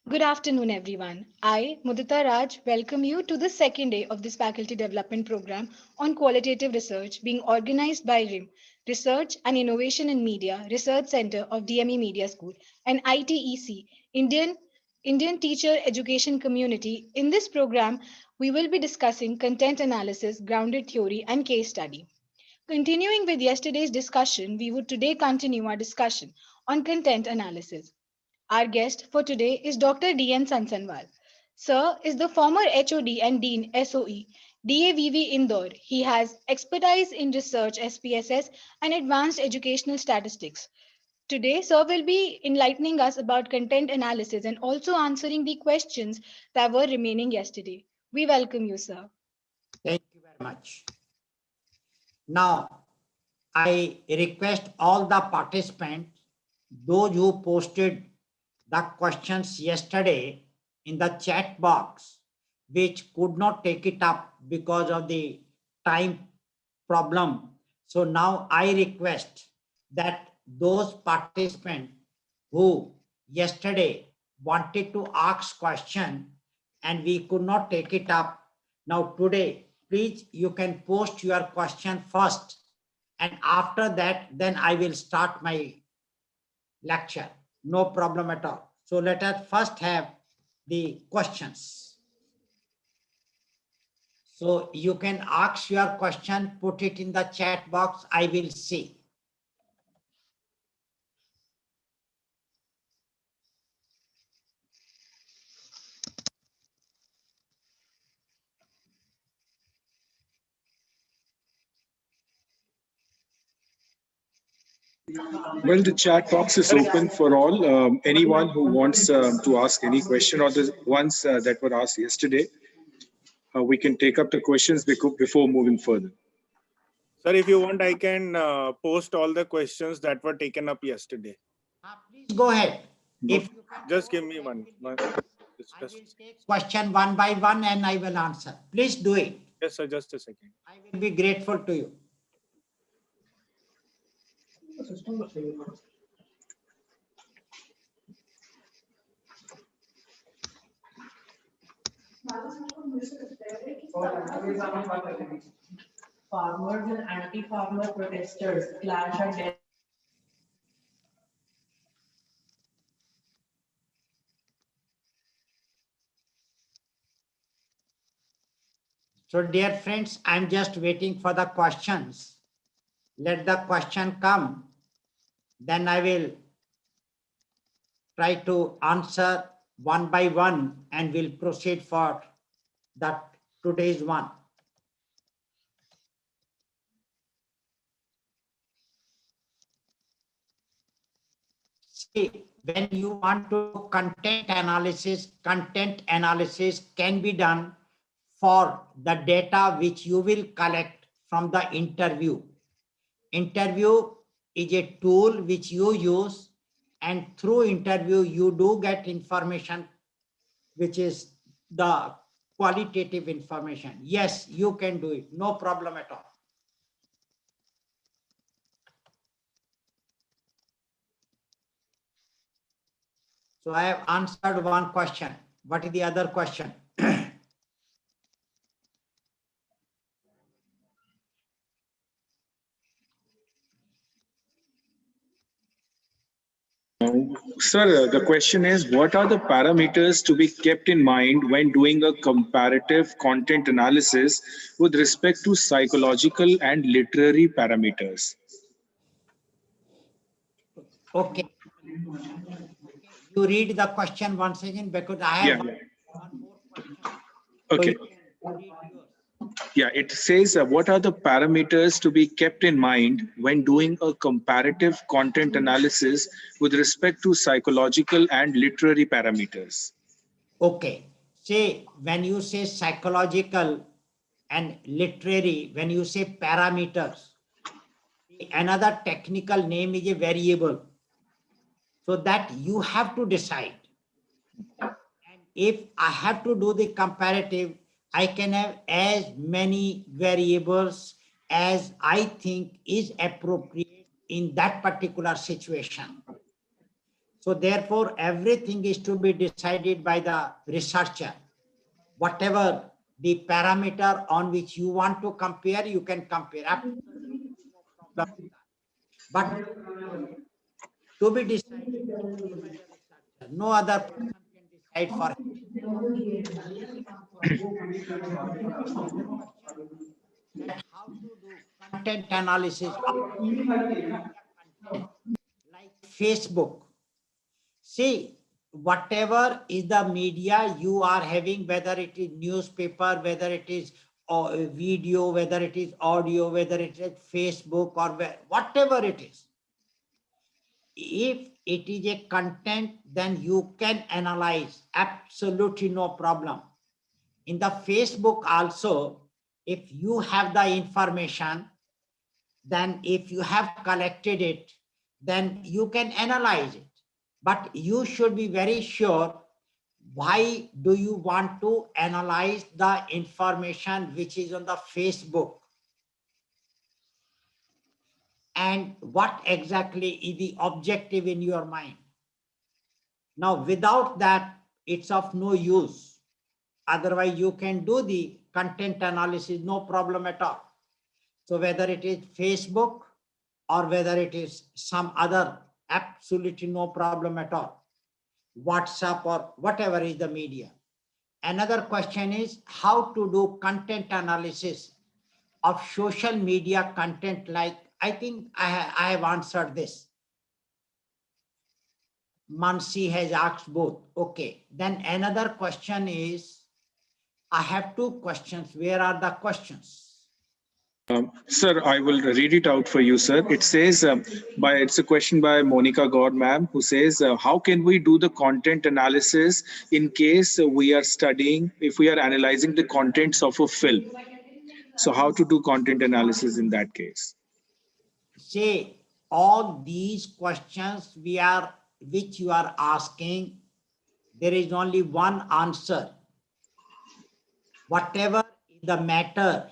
Good afternoon, everyone. I, Mudita Raj, welcome you to the second day of this faculty development program on qualitative research being organized by RIM, Research and Innovation in Media Research Center of DME Media School, and ITEC, Indian Teacher Education Community. In this program, we will be discussing content analysis, grounded theory, and case study. Continuing with yesterday's discussion, we would today continue our discussion on content analysis. Our guest for today is Dr. D.N. Sansanwal. Sir is the former HOD and Dean SOE, DAVV Indore. He has expertise in research, SPSS, and advanced educational statistics. Today, Sir will be enlightening us about content analysis and also answering the questions that were remaining yesterday. We welcome you, Sir. Thank you very much. Now, I request all the participants, those who posted the questions yesterday in the chat box, which could not take it up because of the time problem. So now I request that those participants who yesterday wanted to ask question and we could not take it up, now today, please, you can post your question first. And after that, then I will start my lecture. No problem at all. So let us first have the questions. So you can ask your question, put it in the chat box. I will see. Well, the chat box is open for all. Anyone who wants to ask any question or the ones that were asked yesterday, we can take up the questions before moving further. Sir, if you want, I can post all the questions that were taken up yesterday. Please go ahead. If you can Just give me one. I will take question one by one and I will answer. Please do it. Yes, sir. Just a second. I will be grateful to you. Farmers and anti-farmer protesters clash at Delhi. So dear friends, I'm just waiting for the questions. Let the question come. Then I will try to answer one by one and will proceed for that today's one. See, when you want to content analysis can be done for the data which you will collect from the interview. Interview is a tool which you use, and through interview you do get information which is the qualitative information. Yes, you can do it, no problem at all. So I have answered one question. What is the other question? Sir, the question is, what are the parameters to be kept in mind when doing a comparative content analysis with respect to psychological and literary parameters? Okay. You read the question once again because I have one more question. Okay. So you read yours. Yeah, it says what are the parameters to be kept in mind when doing a comparative content analysis with respect to psychological and literary parameters? Okay. Say, when you say psychological and literary, when you say parameters, another technical name is a variable. So that you have to decide. And if I have to do the comparative, I can have as many variables as I think is appropriate in that particular situation. So therefore, everything is to be decided by the researcher. Whatever the parameter on which you want to compare, you can compare. Absolutely no problem with that. But to be decided only by the researcher. No other person can decide for him. Another question, that how to do content analysis of media content like Facebook. See, whatever is the media you are having, whether it is newspaper, whether it is video, whether it is audio, whether it is Facebook, or whatever it is, if it is a content, then you can analyze, absolutely no problem. In the Facebook also, if you have the information, then if you have collected it, then you can analyze it. But you should be very sure, why do you want to analyze the information which is on the Facebook? And what exactly is the objective in your mind? Now, without that, it's of no use. Otherwise, you can do the content analysis, no problem at all. So whether it is Facebook or whether it is some other, absolutely no problem at all. WhatsApp or whatever is the media. Another question is how to do content analysis of social media content. Like, I think I have answered this. Mansi has asked both. Okay. Then another question is, I have two questions. Where are the questions? Sir, I will read it out for you, sir. It says, it's a question by Monica God, ma'am, who says, how can we do the content analysis in case we are studying, if we are analyzing the contents of a film? So how to do content analysis in that case? Say, all these questions which you are asking, there is only one answer. Whatever is the matter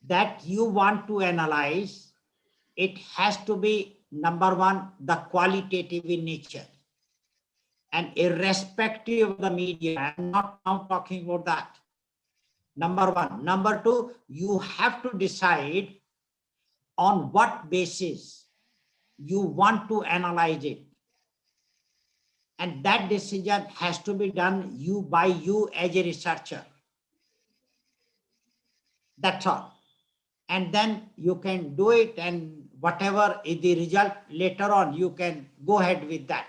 that you want to analyze, it has to be, number one, the qualitative in nature. And irrespective of the media, I'm not now talking about that. Number one. Number two, you have to decide on what basis you want to analyze it. And that decision has to be done by you as a researcher. That's all. And then you can do it, and whatever is the result later on, you can go ahead with that.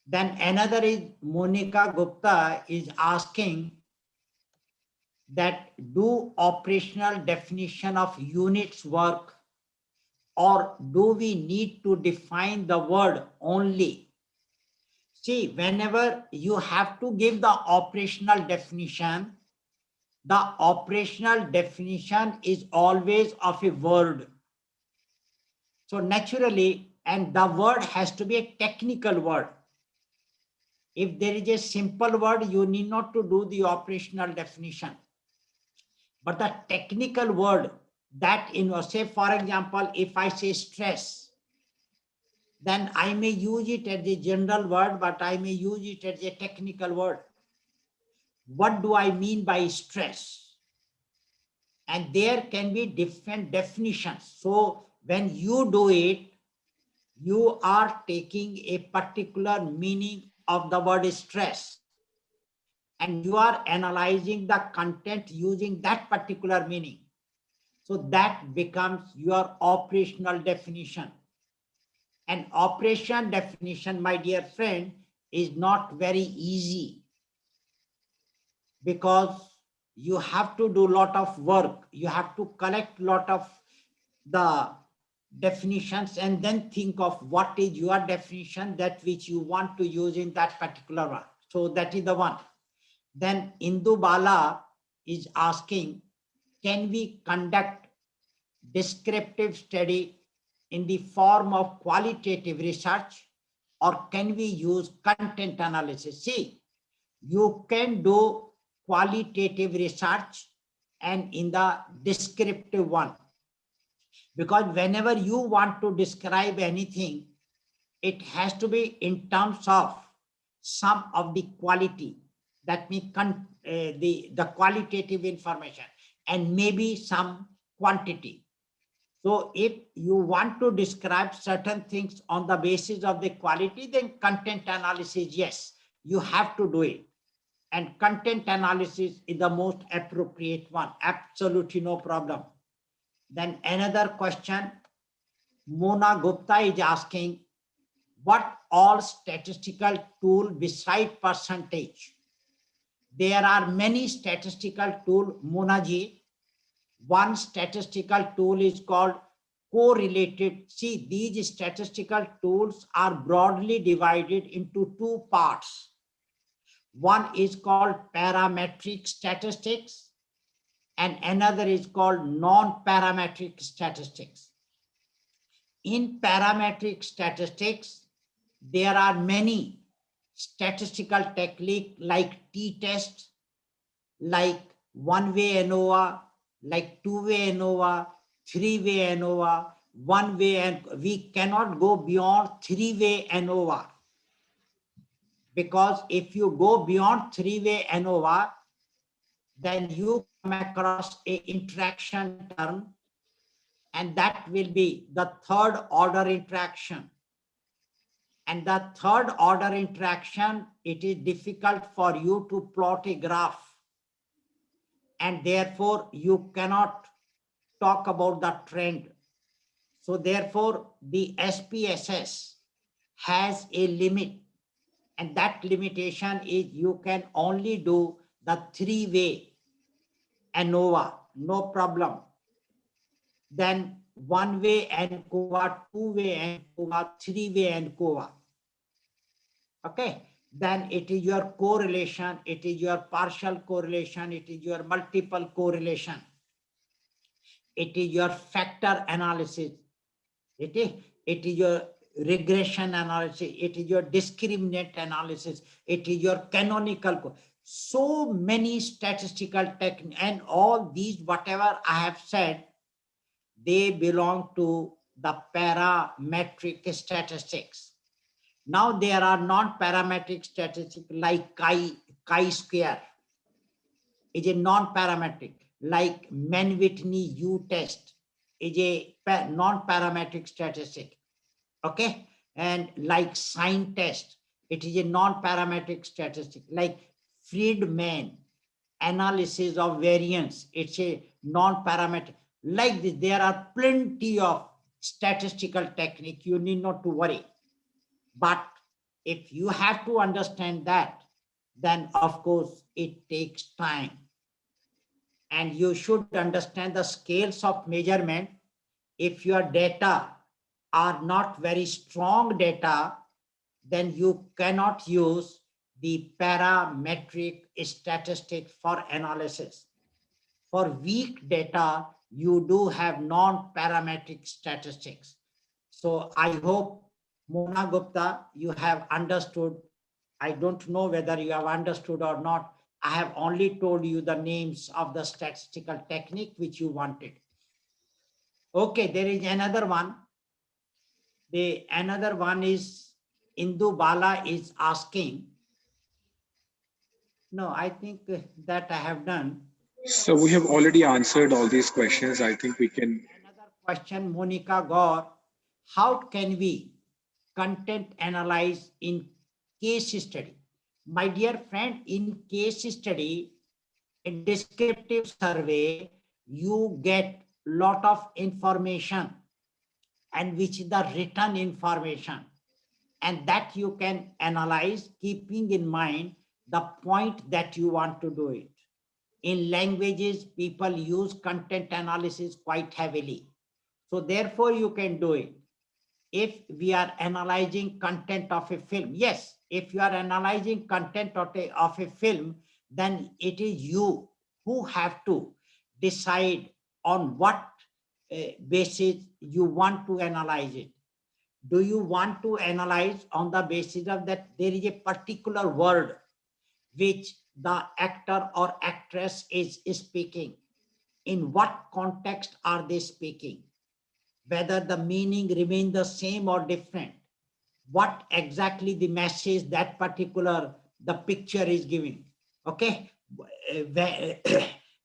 Then another is Monica Gupta is asking that do operational definition of units work, or do we need to define the word only? See, whenever you have to give the operational definition, the operational definition is always of a word. So naturally, and the word has to be a technical word. If there is a simple word, you need not to do the operational definition. But the technical word that, say for example, if I say stress, then I may use it as a general word, but I may use it as a technical word. What do I mean by stress? And there can be different definitions. So when you do it, you are taking a particular meaning of the word stress, and you are analyzing the content using that particular meaning. So that becomes your operational definition. And operation definition, my dear friend, is not very easy, because you have to do a lot of work. You have to collect a lot of the definitions and then think of what is your definition, that which you want to use in that particular one. So that is the one. Then Indu Bala is asking, can we conduct descriptive study in the form of qualitative research, or can we use content analysis? See, you can do qualitative research and in the descriptive one, because whenever you want to describe anything, it has to be in terms of some of the quality, that means the qualitative information, and maybe some quantity. So if you want to describe certain things on the basis of the quality, then content analysis, yes, you have to do it. And content analysis is the most appropriate one. Absolutely no problem. Then another question, Mona Gupta is asking, what all statistical tool beside percentage? There are many statistical tool, Mona ji. One statistical tool is called correlated. See, these statistical tools are broadly divided into two parts. One is called parametric statistics and another is called non-parametric statistics. In parametric statistics, there are many statistical techniques like t-test, like one-way ANOVA, like two-way ANOVA, three-way ANOVA, one-way, and we cannot go beyond three-way ANOVA. Because if you go beyond three-way ANOVA, then you come across a interaction term, and that will be the third order interaction. And the third order interaction, it is difficult for you to plot a graph. And therefore, you cannot talk about the trend. So therefore, the SPSS has a limit. And that limitation is you can only do the three-way ANOVA, no problem. Then one-way ANCOVA, two-way ANCOVA, three-way ANCOVA. Okay, then it is your correlation, it is your partial correlation, it is your multiple correlation, it is your factor analysis, it is your regression analysis, it is your discriminant analysis, it is your canonical. So many statistical techniques, and all these, whatever I have said, they belong to the parametric statistics. Now there are non-parametric statistics like chi-square is a non-parametric, like Mann-Whitney U-test is a non-parametric statistic. Okay, and like sign test, it is a non-parametric statistic. Like Friedman analysis of variance, it's a non-parametric. Like this, there are plenty of statistical technique. You need not to worry. But if you have to understand that, then of course it takes time. And you should understand the scales of measurement. If your data are not very strong data, then you cannot use the parametric statistic for analysis. For weak data, you do have non-parametric statistics. So I hope, Mona Gupta, you have understood. I don't know whether you have understood or not. I have only told you the names of the statistical technique which you wanted. Okay, there is another one. Another one is Indu Bala is asking. No, I think that I have done. So we have already answered all these questions. I think we can. Another question, Monica Gaur. How can we content analyze in case study? My dear friend, in case study, in descriptive survey, you get lot of information, and which is the written information, and that you can analyze, keeping in mind the point that you want to do it. In languages, people use content analysis quite heavily. So therefore you can do it. If we are analyzing content of a film, yes, if you are analyzing content of a film, then it is you who have to decide on what basis you want to analyze it. Do you want to analyze on the basis of that there is a particular word which the actor or actress is speaking? In what context are they speaking? Whether the meaning remains the same or different. what exactly the message that particular the picture is giving. Okay, when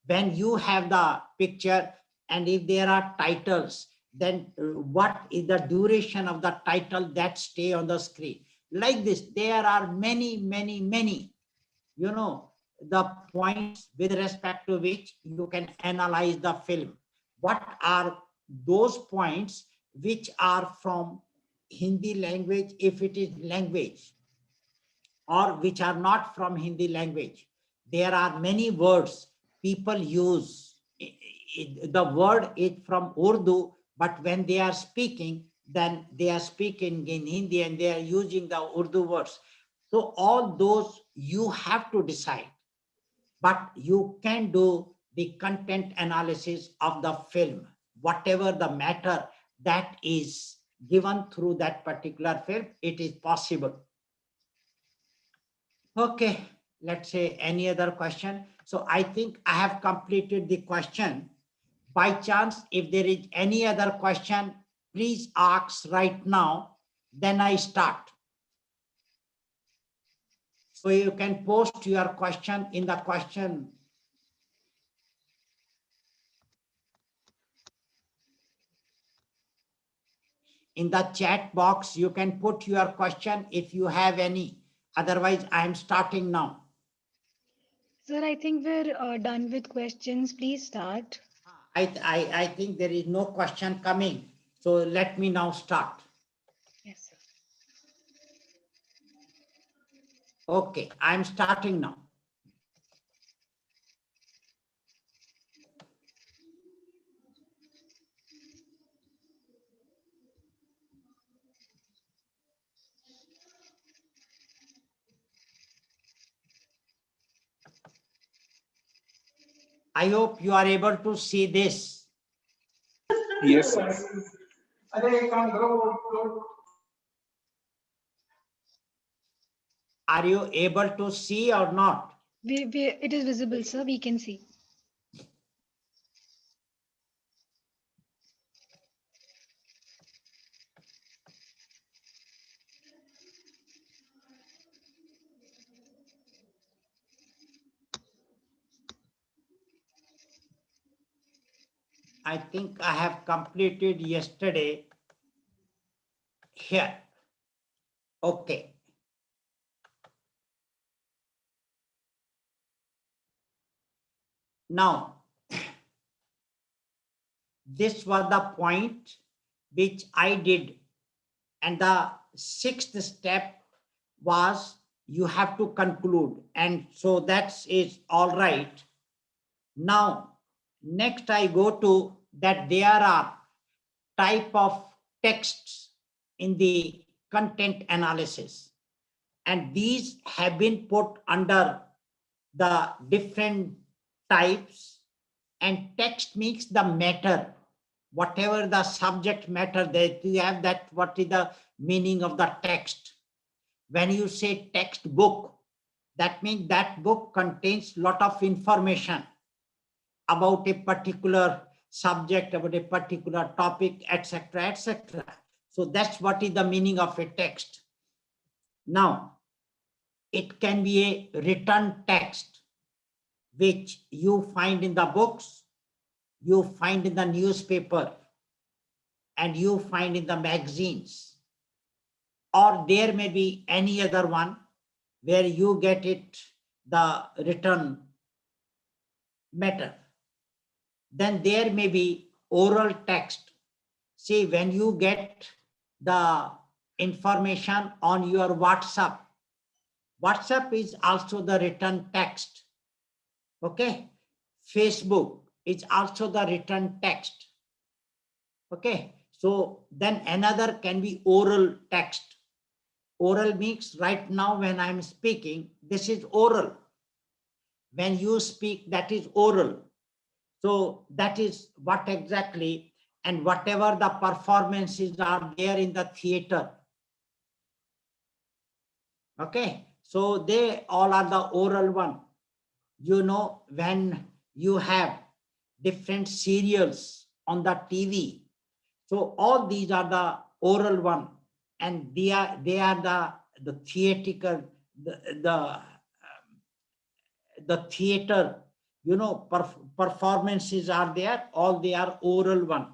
when you have the picture and if there are titles, then what is the duration of the title that stay on the screen. Like this, there are many, you know, the points with respect to which you can analyze the film. What are those points which are from Hindi language, if it is language, or which are not from Hindi language? There are many words people use. The word is from Urdu, but when they are speaking, then they are speaking in Hindi and they are using the Urdu words. So all those you have to decide, but you can do the content analysis of the film, whatever the matter that is given through that particular film, it is possible. Okay, let's say any other question. So I think I have completed the question. By chance, if there is any other question, please ask right now, then I start. So you can post your question in the question. In the chat box, you can put your question if you have any. Otherwise, I am starting now. Sir, I think we're done with questions. Please start. I think there is no question coming. So let me now start. Yes, sir. Okay, I'm starting now. I hope you are able to see this. Yes, sir. Are you able to see or not? It is visible, sir. We can see. I think I have completed yesterday here. Okay. Now, this was the point which I did. And the sixth step was you have to conclude. And so that is all right. Now, next I go to that there are type of texts in the content analysis. And these have been put under the different types, and text means the matter, whatever the subject matter that you have, that what is the meaning of the text. When you say textbook, that means that book contains lot of information about a particular subject, about a particular topic, etc., etc. So that's what is the meaning of a text. Now, it can be a written text, which you find in the books, you find in the newspaper, and you find in the magazines. Or there may be any other one where you get it, the written matter. Then there may be oral text. See, when you get the information on your WhatsApp, WhatsApp is also the written text. Okay. Facebook is also the written text. Okay. So then another can be oral text. Oral means right now when I'm speaking, this is oral. When you speak, that is oral. So that is what exactly, and whatever the performances are there in the theater. Okay. So they all are the oral one. You know, when you have different serials on the TV. So all these are the oral one. and they are the theatrical, the theater, performances are there, all they are oral one.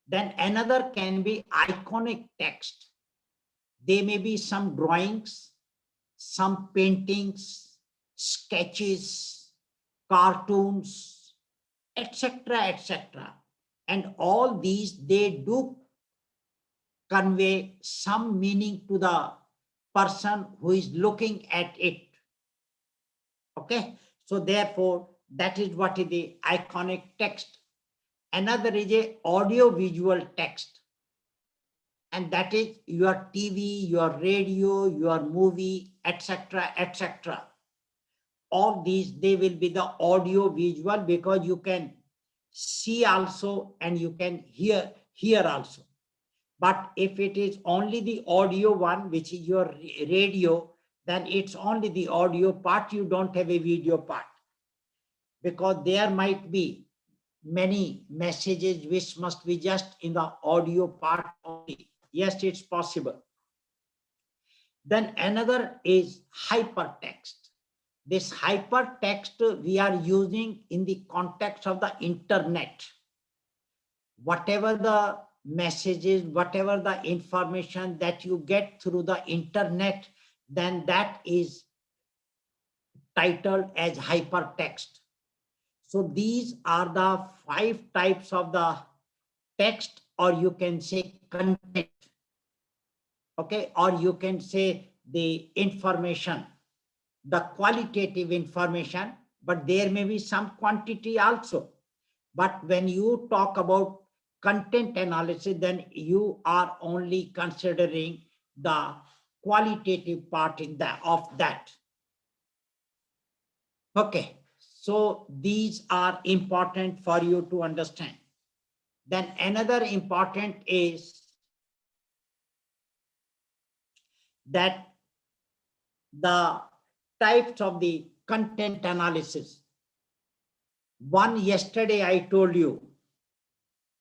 Then another can be iconic text. They may be some drawings, some paintings, sketches, cartoons, etc., etc. And all these, they do convey some meaning to the person who is looking at it. Okay, so therefore, that is what is the iconic text. Another is a audio visual text, and that is your TV, your radio, your movie, etc., etc. All these, they will be the audio visual, because you can see also and you can hear also. But if it is only the audio one, which is your radio, then it's only the audio part, you don't have a video part, because there might be many messages which must be just in the audio part only. Yes, it's possible. Then another is hypertext. This hypertext we are using in the context of the internet. Whatever the messages, whatever the information that you get through the internet, then that is titled as hypertext. So these are the 5 types of the text, or you can say content. Okay, or you can say the information, the qualitative information, but there may be some quantity also. But when you talk about content analysis, then you are only considering the qualitative part of that. Okay, so these are important for you to understand. Then another important is that the types of the content analysis. One yesterday I told you,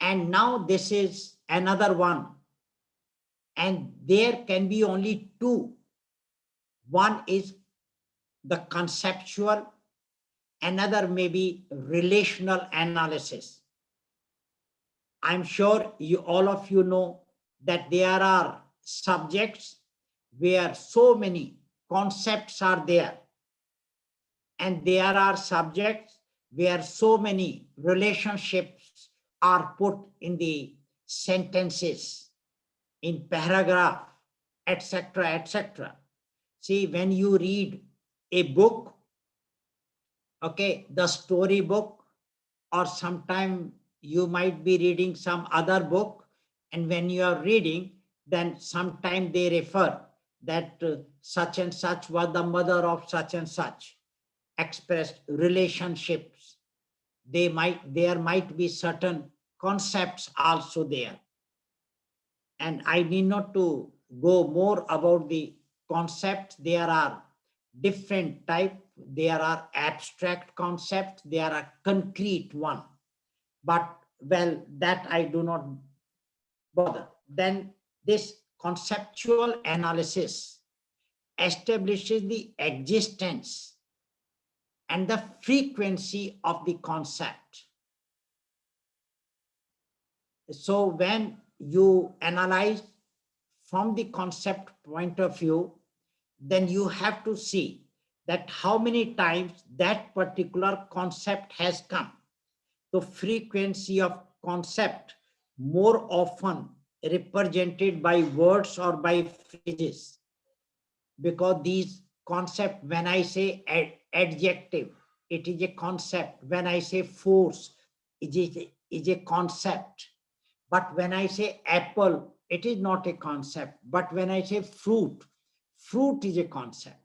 and now this is another one. And there can be only 2. One is the conceptual, another may be relational analysis. I'm sure all of you know that there are subjects where so many concepts are there, and there are subjects where so many relationships are put in the sentences, in paragraph, etc., etc. See, when you read a book, okay, the story book, or sometime you might be reading some other book, and when you are reading, then sometime they refer that such and such was the mother of such and such, expressed relationships. There might be certain concepts also there. And I need not to go more about the concepts. There are different type. There are abstract concepts. There are concrete one. But well, that I do not bother. Then this conceptual analysis establishes the existence and the frequency of the concept. So when you analyze from the concept point of view, then you have to see that how many times that particular concept has come. The frequency of concept more often represented by words or by phrases, because these concept, when I say adjective, it is a concept. When I say force, it is a concept. But when I say apple, it is not a concept. But when I say fruit, fruit is a concept.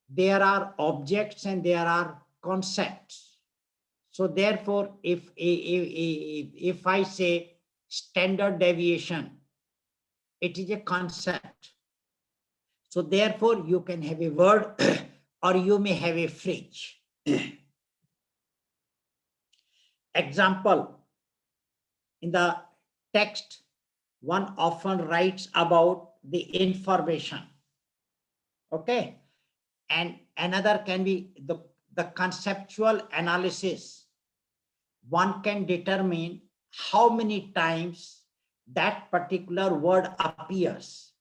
There are objects and there are concepts. So therefore, if I say standard deviation, it is a concept. So therefore, you can have a word or you may have a phrase. Example, in the text, one often writes about the information. Okay. And another can be the conceptual analysis. One can determine how many times that particular word appears.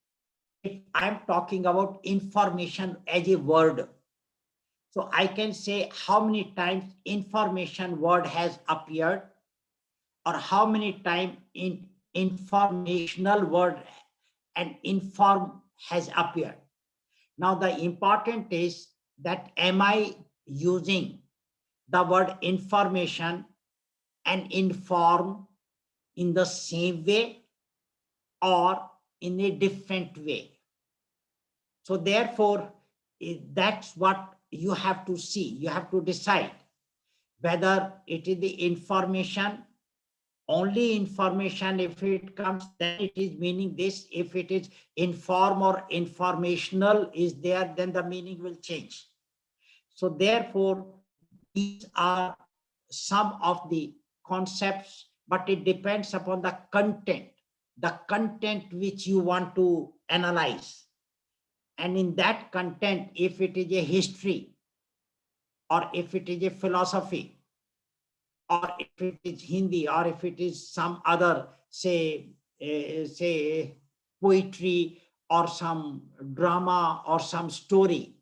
If I'm talking about information as a word, so I can say how many times information word has appeared, or how many times in informational word and inform has appeared. Now the important is that am I using the word information and inform in the same way or in a different way? So therefore, that's what you have to see. You have to decide whether it is the information, only information. If it comes, then it is meaning this. If it is inform or informational is there, then the meaning will change. So therefore, these are some of the concepts, but it depends upon the content which you want to analyze. And in that content, if it is a history, or if it is a philosophy, or if it is Hindi, or if it is some other, say poetry, or some drama, or some story,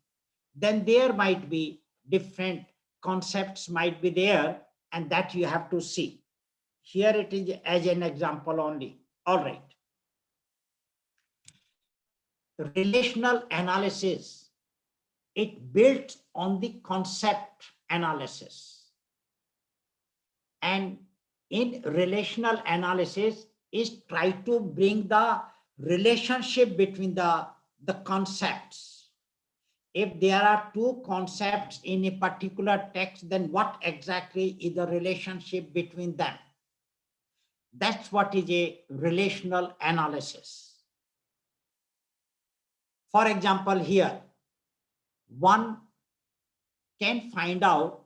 then there might be different concepts might be there, and that you have to see. Here it is as an example only. All right. Relational analysis, it built on the concept analysis. And in relational analysis is try to bring the relationship between the concepts. If there are two concepts in a particular text, then what exactly is the relationship between them? That's what is a relational analysis. For example, here, one can find out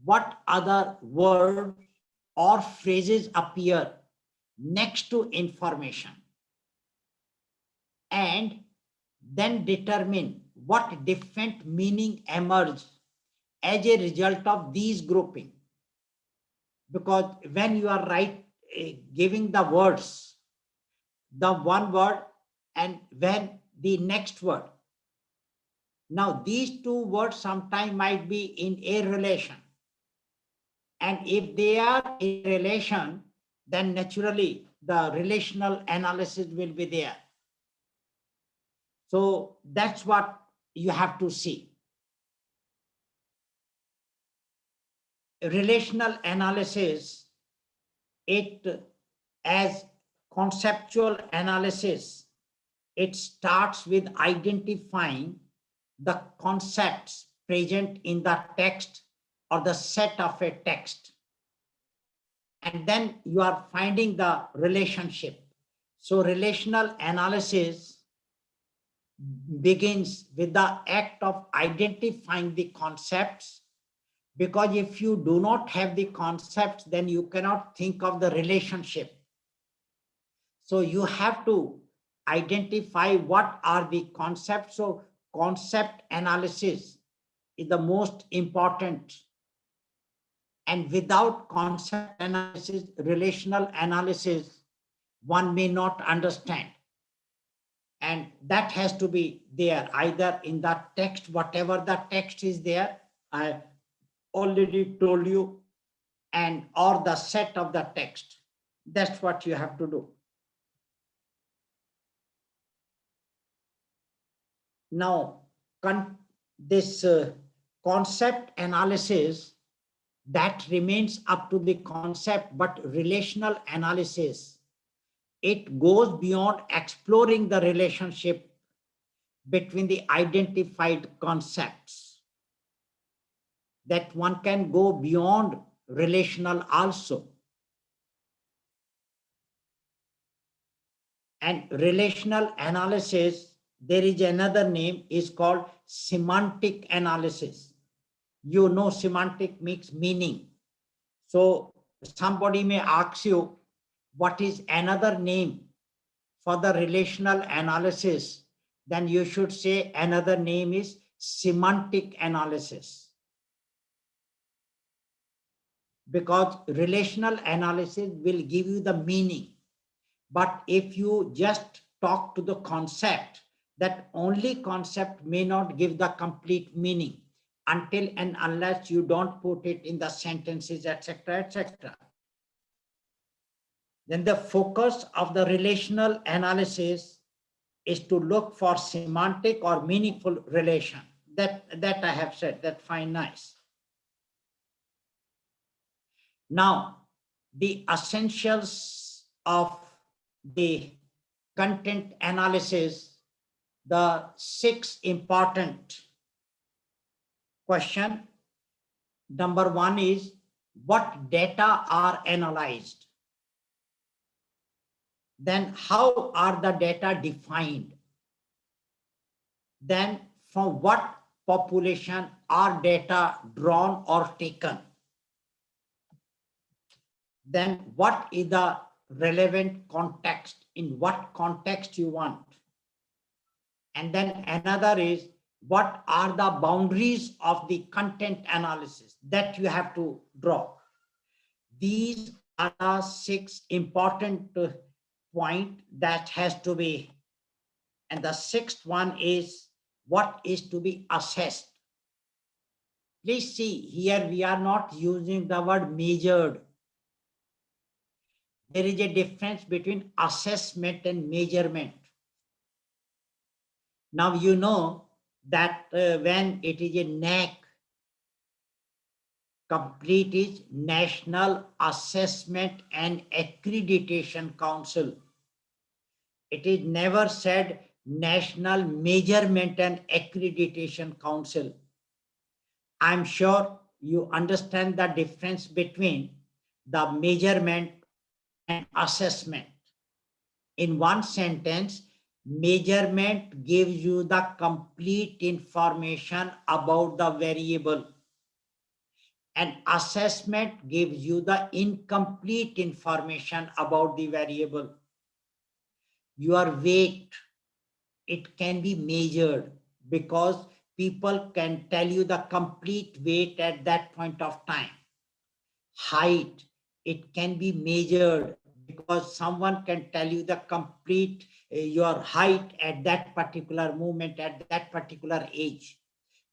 what other words or phrases appear next to information, and then determine what different meaning emerge as a result of these grouping. Because when you are giving the words, the one word and when the next word, now these two words sometimes might be in a relation, and if they are in relation, then naturally the relational analysis will be there. So that's what you have to see. Relational analysis, it as conceptual analysis, it starts with identifying the concepts present in the text or the set of a text, and then you are finding the relationship. So relational analysis begins with the act of identifying the concepts, because if you do not have the concepts, then you cannot think of the relationship. So you have to identify what are the concepts. So concept analysis is the most important. And without concept analysis, relational analysis, one may not understand. And that has to be there either in the text, whatever the text is there, I already told you, and or the set of the text. That's what you have to do. Now, this concept analysis, that remains up to the concept, but relational analysis, it goes beyond exploring the relationship between the identified concepts. That one can go beyond relational also. And relational analysis, there is another name, is called semantic analysis. You know, semantic means meaning. So somebody may ask you, what is another name for the relational analysis, then you should say another name is semantic analysis. Because relational analysis will give you the meaning. But if you just talk to the concept, that only concept may not give the complete meaning until and unless you don't put it in the sentences, etc., etc. Then the focus of the relational analysis is to look for semantic or meaningful relation. That I have said, that fine, nice. Now, the essentials of the content analysis, the 6 important question. Number 1 is, what data are analyzed? Then how are the data defined? Then from what population are data drawn or taken? Then what is the relevant context? In what context you want? And then another is, what are the boundaries of the content analysis that you have to draw? These are the 6 important points that has to be. And the 6th one is, what is to be assessed? Please see, here we are not using the word measured. There is a difference between assessment and measurement. Now you know that when it is a NAAC, complete is National Assessment and Accreditation Council. It is never said National Measurement and Accreditation Council. I'm sure you understand the difference between the measurement and assessment. In one sentence, measurement gives you the complete information about the variable, and assessment gives you the incomplete information about the variable. Your weight, it can be measured because people can tell you the complete weight at that point of time. Height, it can be measured because someone can tell you the complete your height at that particular moment, at that particular age.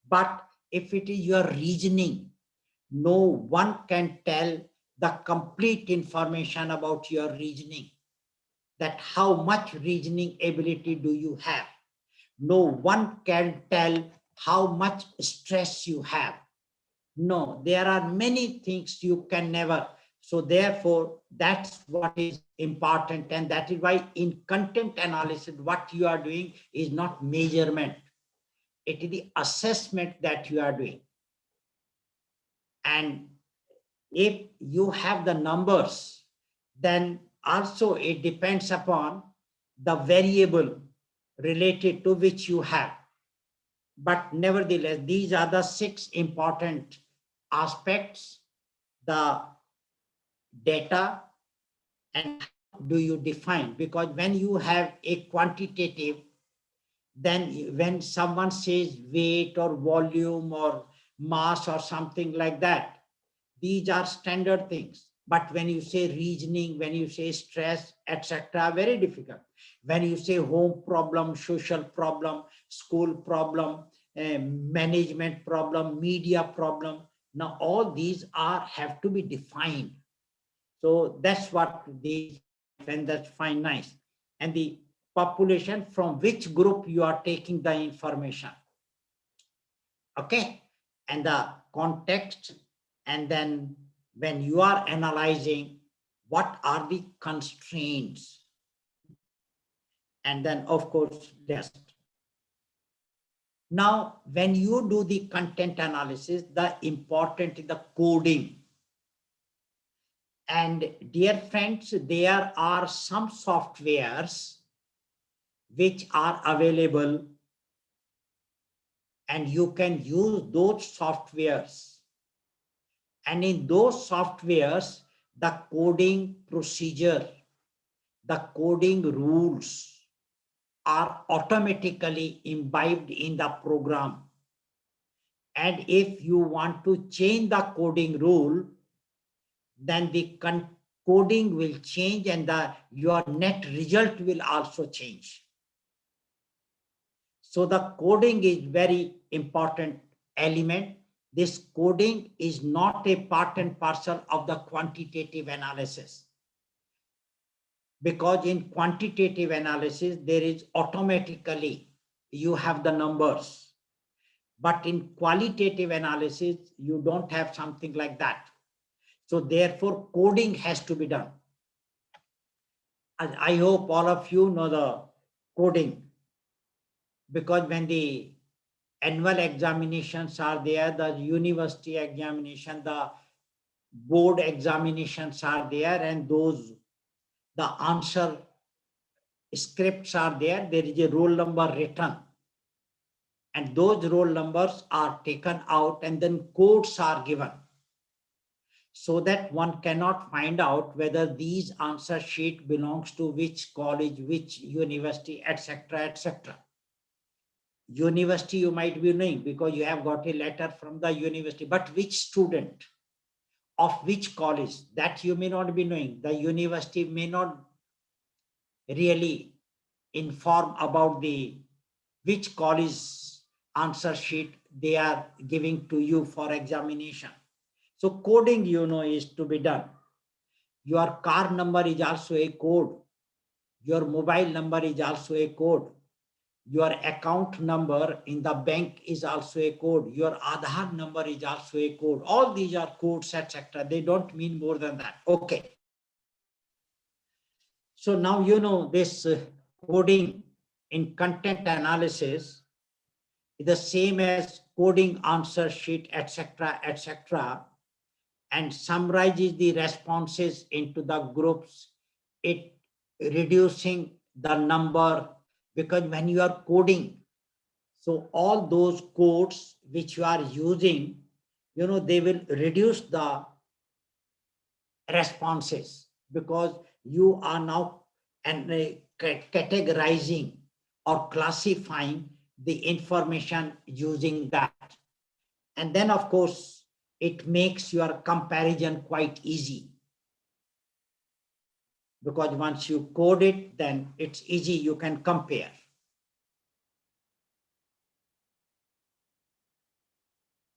But if it is your reasoning, no one can tell the complete information about your reasoning, that how much reasoning ability do you have. No one can tell how much stress you have. No, there are many things you can never. So therefore, that's what is important. And that is why in content analysis, what you are doing is not measurement. It is the assessment that you are doing. And if you have the numbers, then also it depends upon the variable related to which you have. But nevertheless, these are the 6 important aspects: the data and how do you define. Because when you have a quantitative, then when someone says weight or volume or mass or something like that, these are standard things. But when you say reasoning, when you say stress, etc., very difficult. When you say home problem, social problem, school problem, management problem, media problem, now all these have to be defined. So that's what these, and that's fine, nice. And the population, from which group you are taking the information. Okay, and the context, and then when you are analyzing, what are the constraints? And then of course, test. Now, when you do the content analysis, the important is the coding. And dear friends, there are some softwares which are available, and you can use those softwares. And in those softwares, the coding procedure, the coding rules are automatically imbibed in the program. And if you want to change the coding rule, then the coding will change and your net result will also change. So the coding is very important element. This coding is not a part and parcel of the quantitative analysis. Because in quantitative analysis, there is automatically, you have the numbers. But in qualitative analysis, you don't have something like that. So therefore, coding has to be done. And I hope all of you know the coding. Because when the annual examinations are there, the university examination, the board examinations are there, and those, the answer scripts are there, there is a roll number written. And those roll numbers are taken out and then codes are given. So that one cannot find out whether these answer sheet belongs to which college, which university, etc., etc. University you might be knowing because you have got a letter from the university, but which student of which college, that you may not be knowing. The university may not really inform about the which college answer sheet they are giving to you for examination. So coding, is to be done. Your car number is also a code. Your mobile number is also a code. Your account number in the bank is also a code. Your Aadhaar number is also a code. All these are codes, etc. They don't mean more than that. Okay. So now this coding in content analysis is the same as coding answer sheet, etc., etc., and summarizes the responses into the groups. It reducing the number, because when you are coding, so all those codes which you are using, they will reduce the responses because you are now categorizing or classifying the information using that. And then, of course, it makes your comparison quite easy. Because once you code it, then it's easy, you can compare.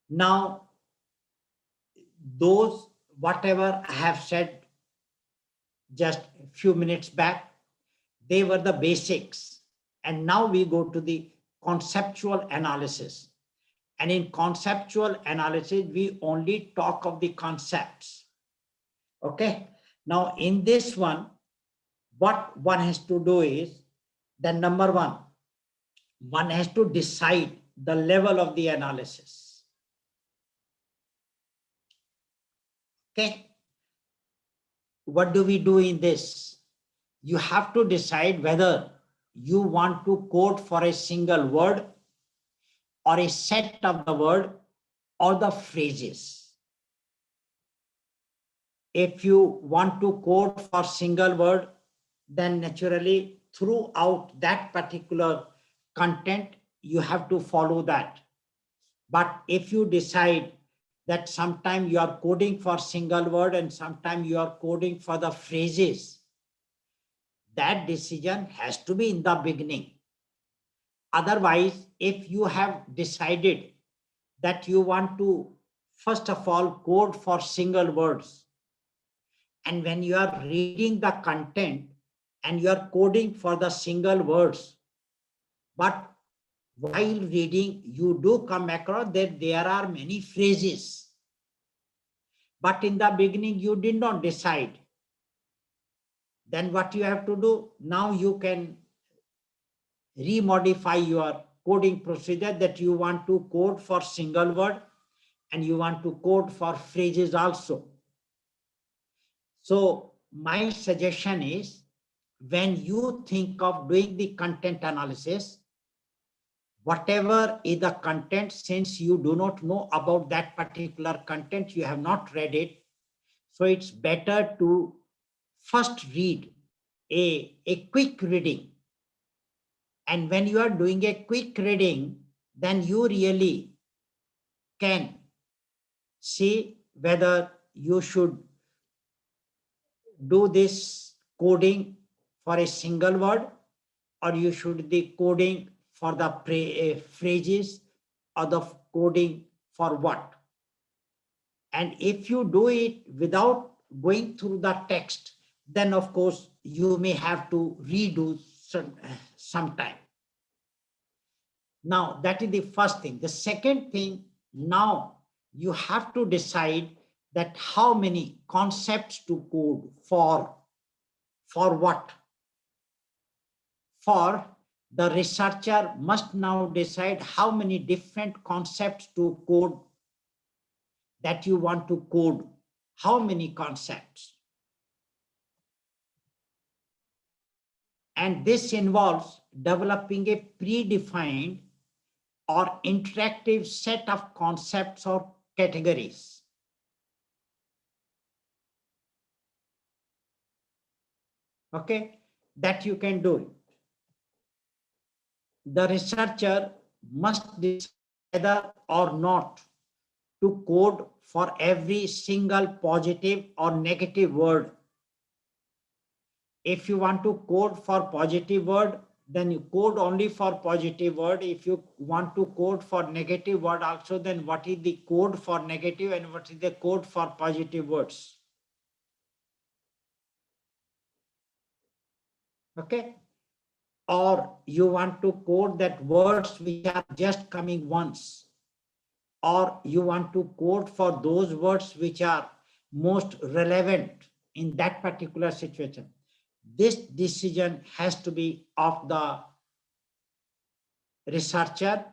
Now, those, whatever I have said just a few minutes back, they were the basics. And now we go to the conceptual analysis. And in conceptual analysis, we only talk of the concepts. Okay. Now, in this one, what one has to do is, then number one has to decide the level of the analysis. Okay. What do we do in this? You have to decide whether you want to code for a single word or a set of the word or the phrases. If you want to code for single word, then naturally throughout that particular content, you have to follow that. But if you decide that sometime you are coding for single word and sometime you are coding for the phrases, that decision has to be in the beginning. Otherwise, if you have decided that you want to, first of all, code for single words, and when you are reading the content and you are coding for the single words, but while reading, you do come across that there are many phrases. But in the beginning, you did not decide. Then what you have to do, now you can remodify your coding procedure that you want to code for single word and you want to code for phrases also. So my suggestion is, when you think of doing the content analysis, whatever is the content, since you do not know about that particular content, you have not read it, so it's better to first read a quick reading. And when you are doing a quick reading, then you really can see whether you should do this coding for a single word, or you should be coding for the phrases, or the coding for what. And if you do it without going through the text, then of course you may have to redo some time. Now that is the first thing. The second thing, now you have to decide that how many concepts to code for what. For the researcher must now decide how many different concepts to code that you want to code. How many concepts? And this involves developing a predefined or interactive set of concepts or categories. Okay, that you can do it. The researcher must decide whether or not to code for every single positive or negative word. If you want to code for positive word, then you code only for positive word. If you want to code for negative word also, then what is the code for negative and what is the code for positive words? Okay. Or you want to code that words which are just coming once, or you want to code for those words which are most relevant in that particular situation. This decision has to be of the researcher,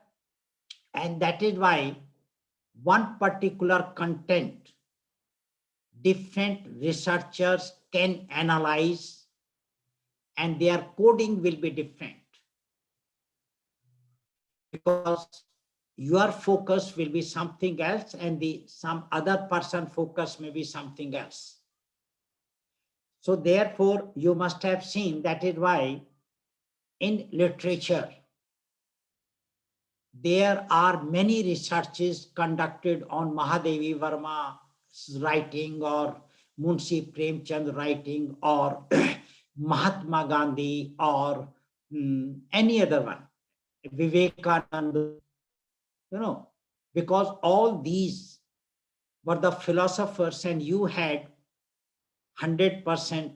and that is why one particular content different researchers can analyze and their coding will be different, because your focus will be something else and some other person focus may be something else. So therefore you must have seen, that is why in literature there are many researches conducted on Mahadevi Verma's writing, or Munshi Premchand writing, or Mahatma Gandhi, or any other one, Vivekananda, because all these were the philosophers and you had 100%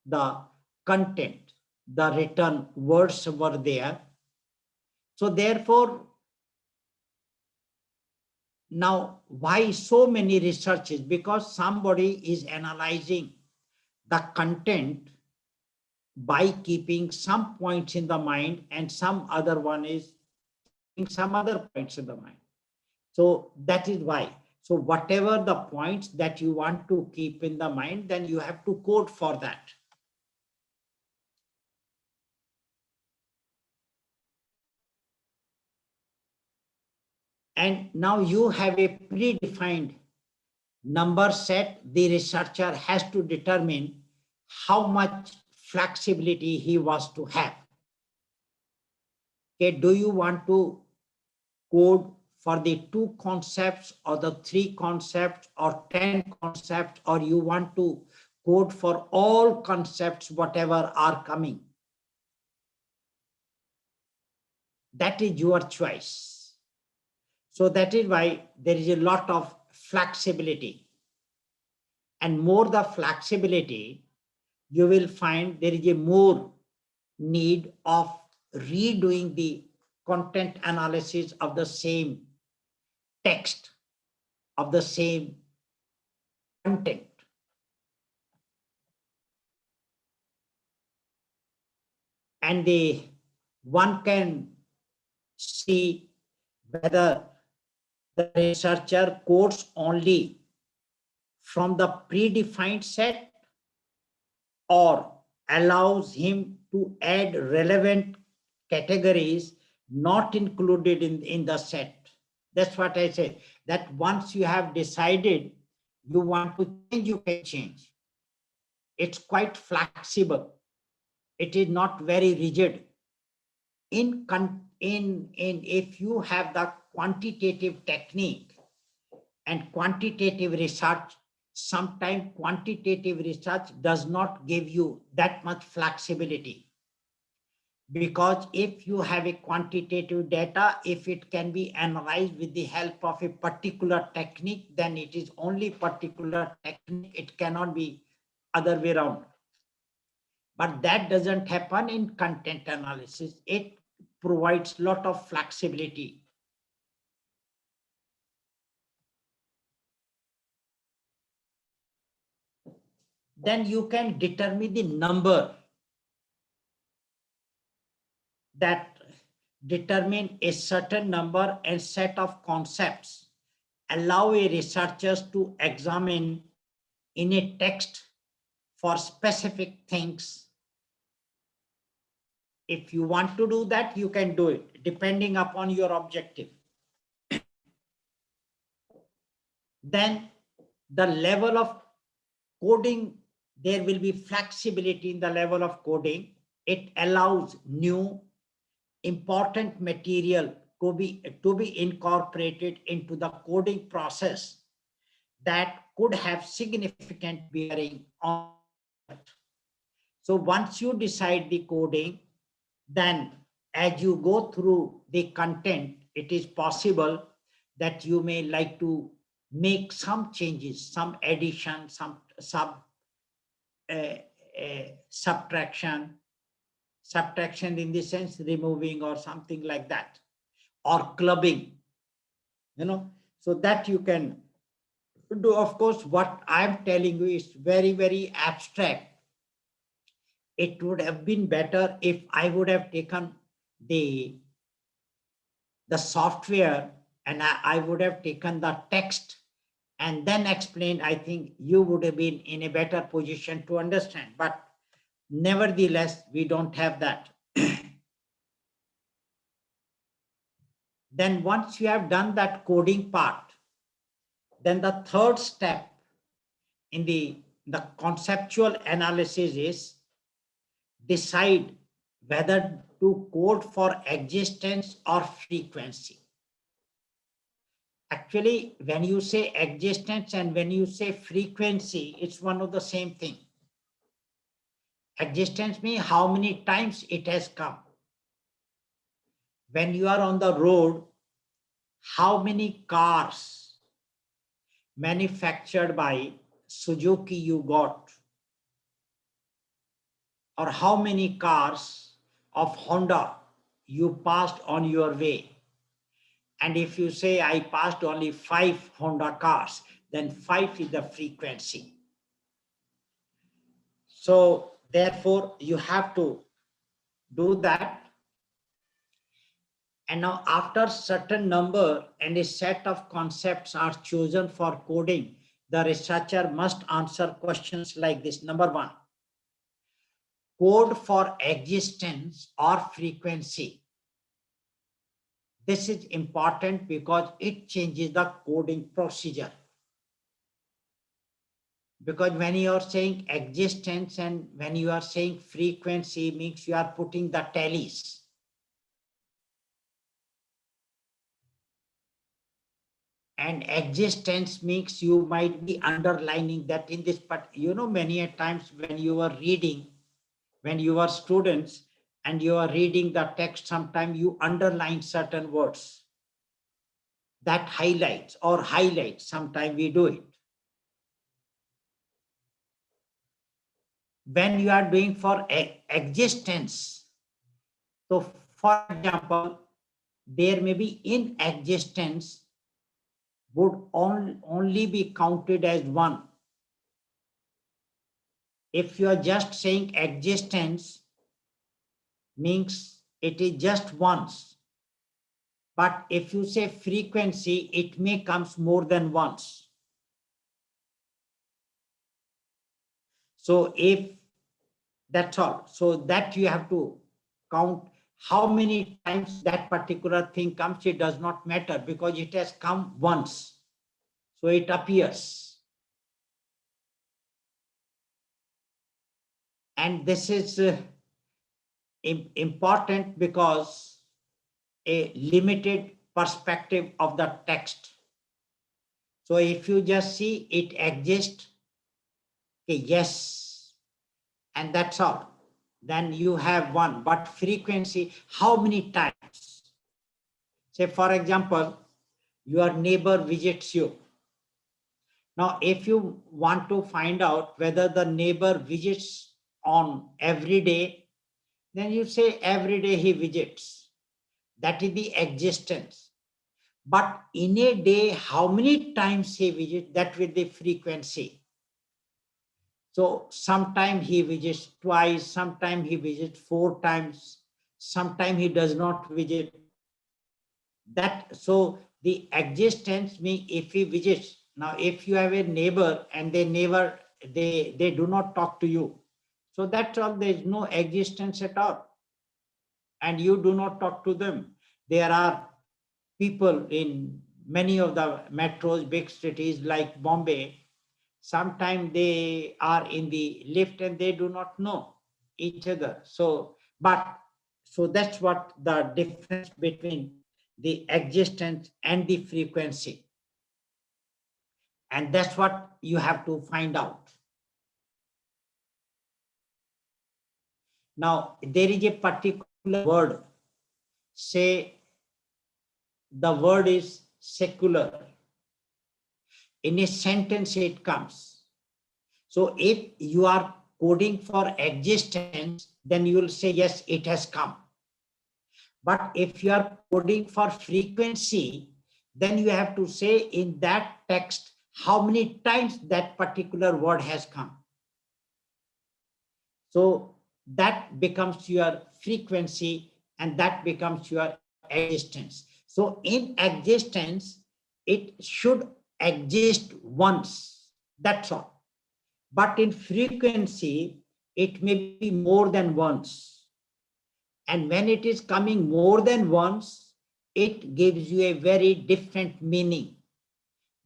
the content, the written words were there. So therefore, now why so many researches? Because somebody is analyzing the content by keeping some points in the mind, and some other one is keeping some other points in the mind. So that is why. So whatever the points that you want to keep in the mind, then you have to code for that. And now you have a predefined number set. The researcher has to determine how much flexibility he wants to have. Okay, do you want to code for the 2 concepts or the 3 concepts or 10 concepts, or you want to code for all concepts, whatever are coming? That is your choice. So that is why there is a lot of flexibility. And more the flexibility, you will find there is a more need of redoing the content analysis of the same text, of the same content. And one can see whether the researcher codes only from the predefined set or allows him to add relevant categories not included in the set. That's what I say, that once you have decided you want to change, you can change. It's quite flexible. it is not very rigid. If you have the quantitative technique and quantitative research, sometimes quantitative research does not give you that much flexibility. Because if you have a quantitative data, if it can be analyzed with the help of a particular technique, then it is only particular technique. It cannot be other way around. But that doesn't happen in content analysis. It provides lot of flexibility. Then you can determine the number that determine a certain number and set of concepts, allow a researchers to examine in a text for specific things. If you want to do that, you can do it depending upon your objective. Then the level of coding, there will be flexibility in the level of coding. It allows new important material to be incorporated into the coding process that could have significant bearing on it. So once you decide the coding, then as you go through the content, it is possible that you may like to make some changes, some addition, some subtraction in the sense removing or something like that, or clubbing, so that you can do. Of course, what I'm telling you is very, very abstract. It would have been better if I would have taken the software and I would have taken the text and then explained. I think you would have been in a better position to understand. But nevertheless, we don't have that. Then once you have done that coding part, then the third step in the conceptual analysis is decide whether to code for existence or frequency. Actually, when you say existence and when you say frequency, it's one of the same thing. Existence means how many times it has come. When you are on the road, how many cars manufactured by Suzuki you got, or how many cars of Honda you passed on your way. And if you say I passed only 5 Honda cars, then 5 is the frequency. So therefore you have to do that. And now after certain number and a set of concepts are chosen for coding, the researcher must answer questions like this. Number 1, code for existence or frequency. This is important because it changes the coding procedure. Because when you are saying existence and when you are saying frequency, means you are putting the tallies. And existence means you might be underlining that in this, but many a times when you are reading, when you are students and you are reading the text, sometimes you underline certain words. That highlights or highlights, sometimes we do it. When you are doing for existence, so for example, there may be in existence would only be counted as 1. If you are just saying existence, means it is just once. But if you say frequency, it may comes more than once. So if that's all, so that you have to count how many times that particular thing comes. It does not matter because it has come once. So it appears. And this is important because a limited perspective of the text. So if you just see it exists, okay, yes, and that's all, then you have one. But frequency, how many times? Say, for example, your neighbor visits you. Now, if you want to find out whether the neighbor visits on every day, then you say every day he visits. That is the existence. But in a day, how many times he visits, that will be frequency. So sometime he visits twice, sometime he visits 4 times, sometime he does not visit. That so the existence means if he visits. Now, if you have a neighbor and they do not talk to you, so that's all. There is no existence at all, and you do not talk to them. There are people in many of the metros, big cities like Bombay. Sometimes they are in the lift and they do not know each other. So that's what the difference between the existence and the frequency. And that's what you have to find out. Now, there is a particular word, say the word is secular. In a sentence, it comes. So if you are coding for existence, then you will say, yes, it has come. But if you are coding for frequency, then you have to say in that text how many times that particular word has come. So that becomes your frequency and that becomes your existence. So in existence, it should exist once. That's all. But in frequency, it may be more than once. And when it is coming more than once, it gives you a very different meaning.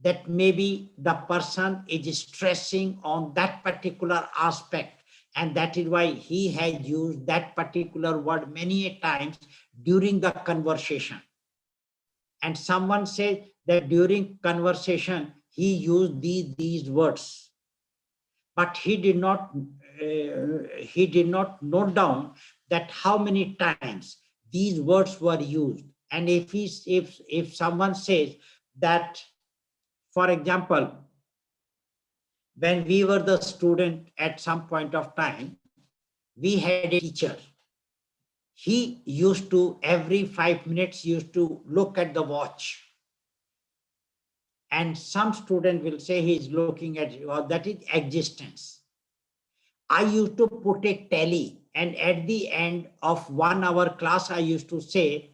That maybe the person is stressing on that particular aspect, and that is why he has used that particular word many a times during the conversation. And someone says that during conversation, he used these words, but he did not note down that how many times these words were used. And if someone says that, for example, when we were the student at some point of time, we had a teacher. He used to every 5 minutes used to look at the watch. And some student will say he is looking at, well, that is existence. I used to put a tally, and at the end of 1 hour class, I used to say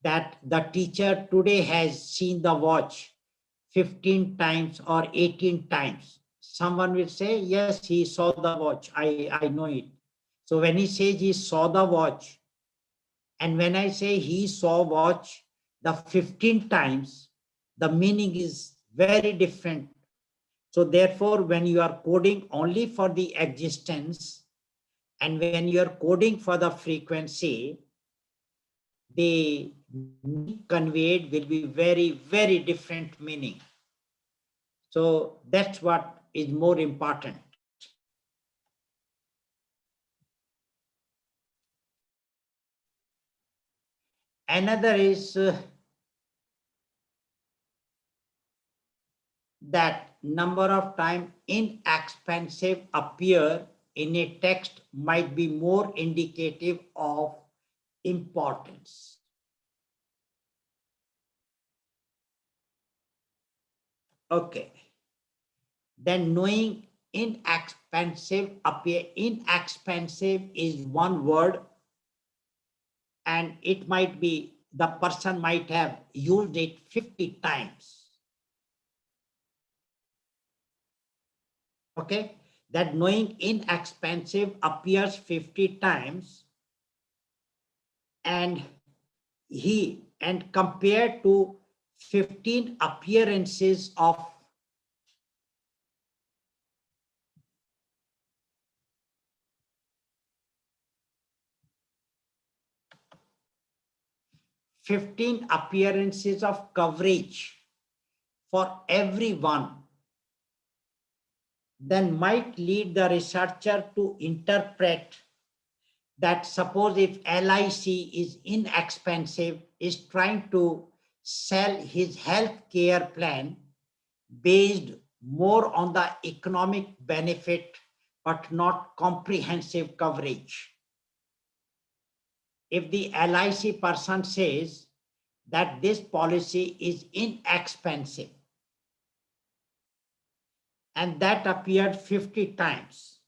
that the teacher today has seen the watch 15 times or 18 times. Someone will say, yes, he saw the watch. I know it. So when he says he saw the watch, and when I say he saw watch the 15 times, the meaning is very different. So therefore, when you are coding only for the existence, and when you are coding for the frequency, the conveyed will be very, very different meaning. So that's what is more important. Another is that number of time inexpensive appear in a text might be more indicative of importance. Okay. Then knowing inexpensive appear, inexpensive is one word, and it might be the person might have used it 50 times. Okay, that knowing inexpensive appears 50 times, and compared to 15 appearances of 15 appearances of coverage for everyone, then might lead the researcher to interpret that suppose if LIC is inexpensive, is trying to sell his health care plan based more on the economic benefit, but not comprehensive coverage. If the LIC person says that this policy is inexpensive, and that appeared 50 times,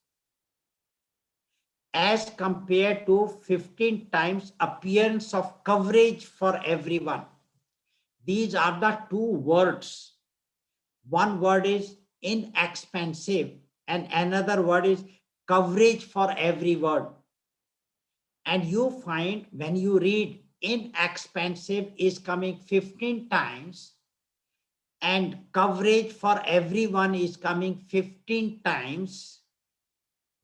as compared to 15 times appearance of coverage for everyone. These are the two words. One word is inexpensive and another word is coverage for everyone. And you find when you read inexpensive is coming 15 times and coverage for everyone is coming 15 times.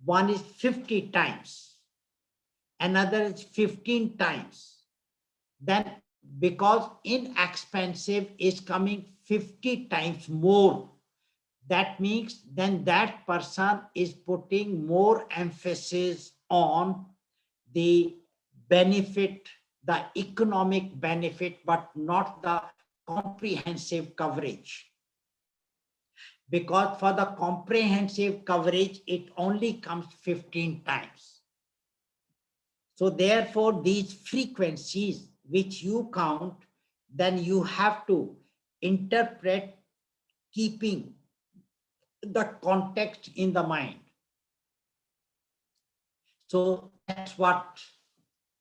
One is 50 times, another is 15 times. Then because inexpensive is coming 50 times more, that means then that person is putting more emphasis on the benefit, the economic benefit, but not the comprehensive coverage. Because for the comprehensive coverage, it only comes 15 times. So therefore, these frequencies which you count, then you have to interpret keeping the context in the mind. So that's what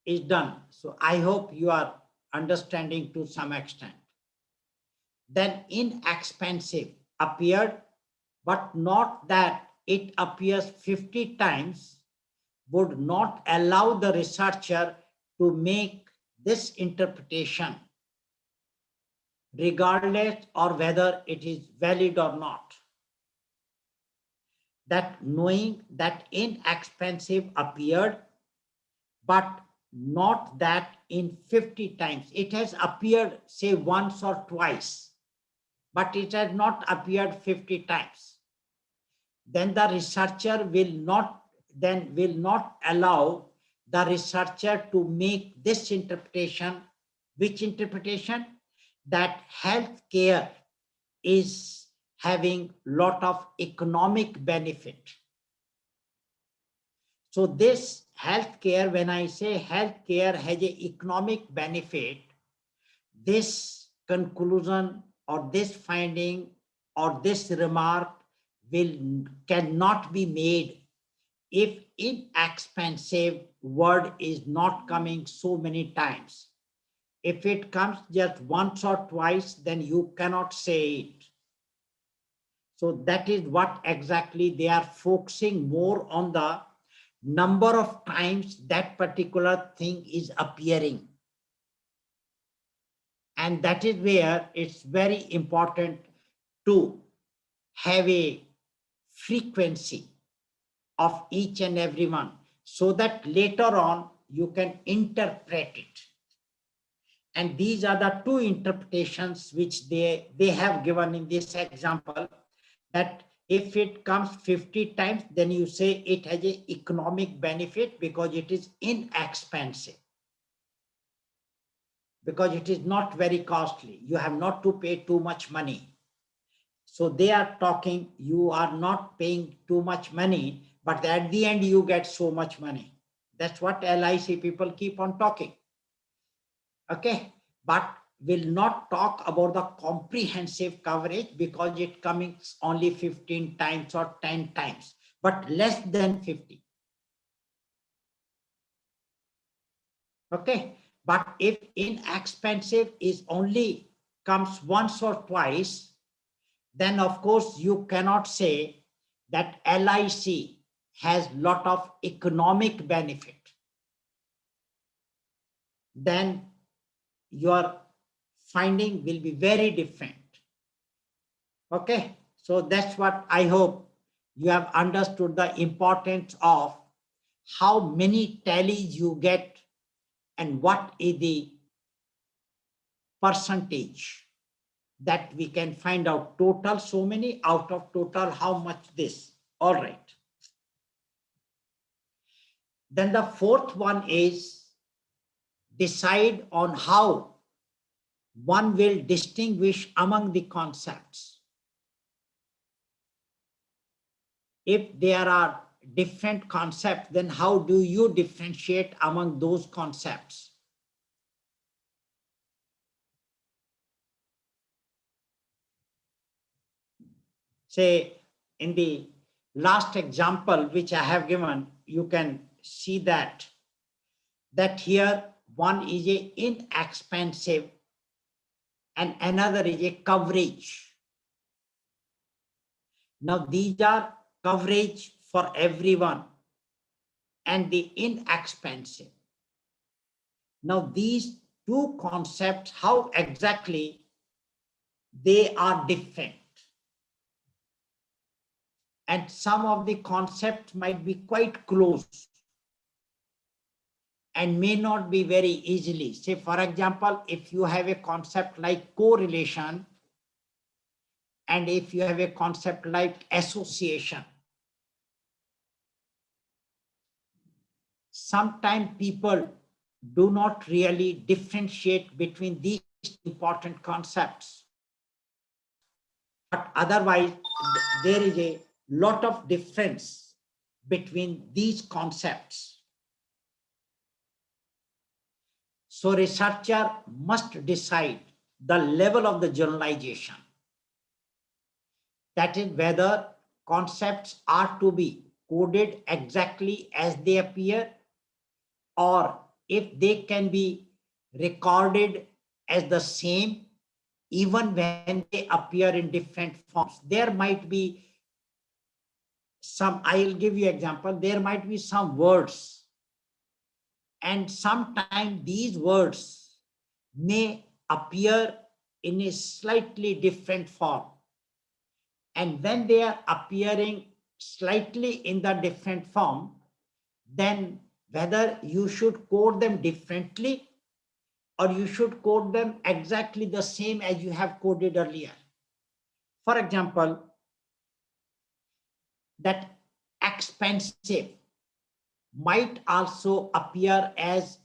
is done. So I hope you are understanding to some extent. Then inexpensive appeared, but not that it appears 50 times would not allow the researcher to make this interpretation, regardless or whether it is valid or not. That knowing that inexpensive appeared, but not that in 50 times. It has appeared, say, once or twice, but it has not appeared 50 times. Then the researcher will not allow the researcher to make this interpretation. Which interpretation? That healthcare is having lot of economic benefit. So this healthcare, when I say healthcare has an economic benefit, this conclusion or this finding or this remark cannot be made if inexpensive word is not coming so many times. If it comes just once or twice, then you cannot say it. So that is what exactly they are focusing more on, the number of times that particular thing is appearing. And that is where it's very important to have a frequency of each and every one, so that later on you can interpret it. And these are the two interpretations which they have given in this example, that if it comes 50 times, then you say it has an economic benefit because it is inexpensive, because it is not very costly. You have not to pay too much money. So they are talking, you are not paying too much money, but at the end you get so much money. That's what LIC people keep on talking. Okay, but will not talk about the comprehensive coverage because it comes only 15 times or 10 times, but less than 50. Okay, but if inexpensive is only comes once or twice, then of course you cannot say that LIC has lot of economic benefit. Then your finding will be very different. Okay, so that's what I hope you have understood, the importance of how many tallies you get and what is the percentage that we can find out total so many, out of total how much this. All right. Then the fourth one is decide on how one will distinguish among the concepts. If there are different concepts, then how do you differentiate among those concepts? Say, in the last example which I have given, you can see that here one is a inexpensive and another is a coverage. Now these are coverage for everyone and the inexpensive. Now these two concepts, how exactly they are different. And some of the concepts might be quite close and may not be very easily. Say, for example, if you have a concept like correlation, and if you have a concept like association, sometimes people do not really differentiate between these important concepts. But otherwise, there is a lot of difference between these concepts. So researcher must decide the level of the generalization. That is whether concepts are to be coded exactly as they appear, or if they can be recorded as the same even when they appear in different forms. There might be some, I'll give you an example, there might be some words, and sometimes these words may appear in a slightly different form. And when they are appearing slightly in the different form, then whether you should code them differently or you should code them exactly the same as you have coded earlier. For example, that expensive might also appear as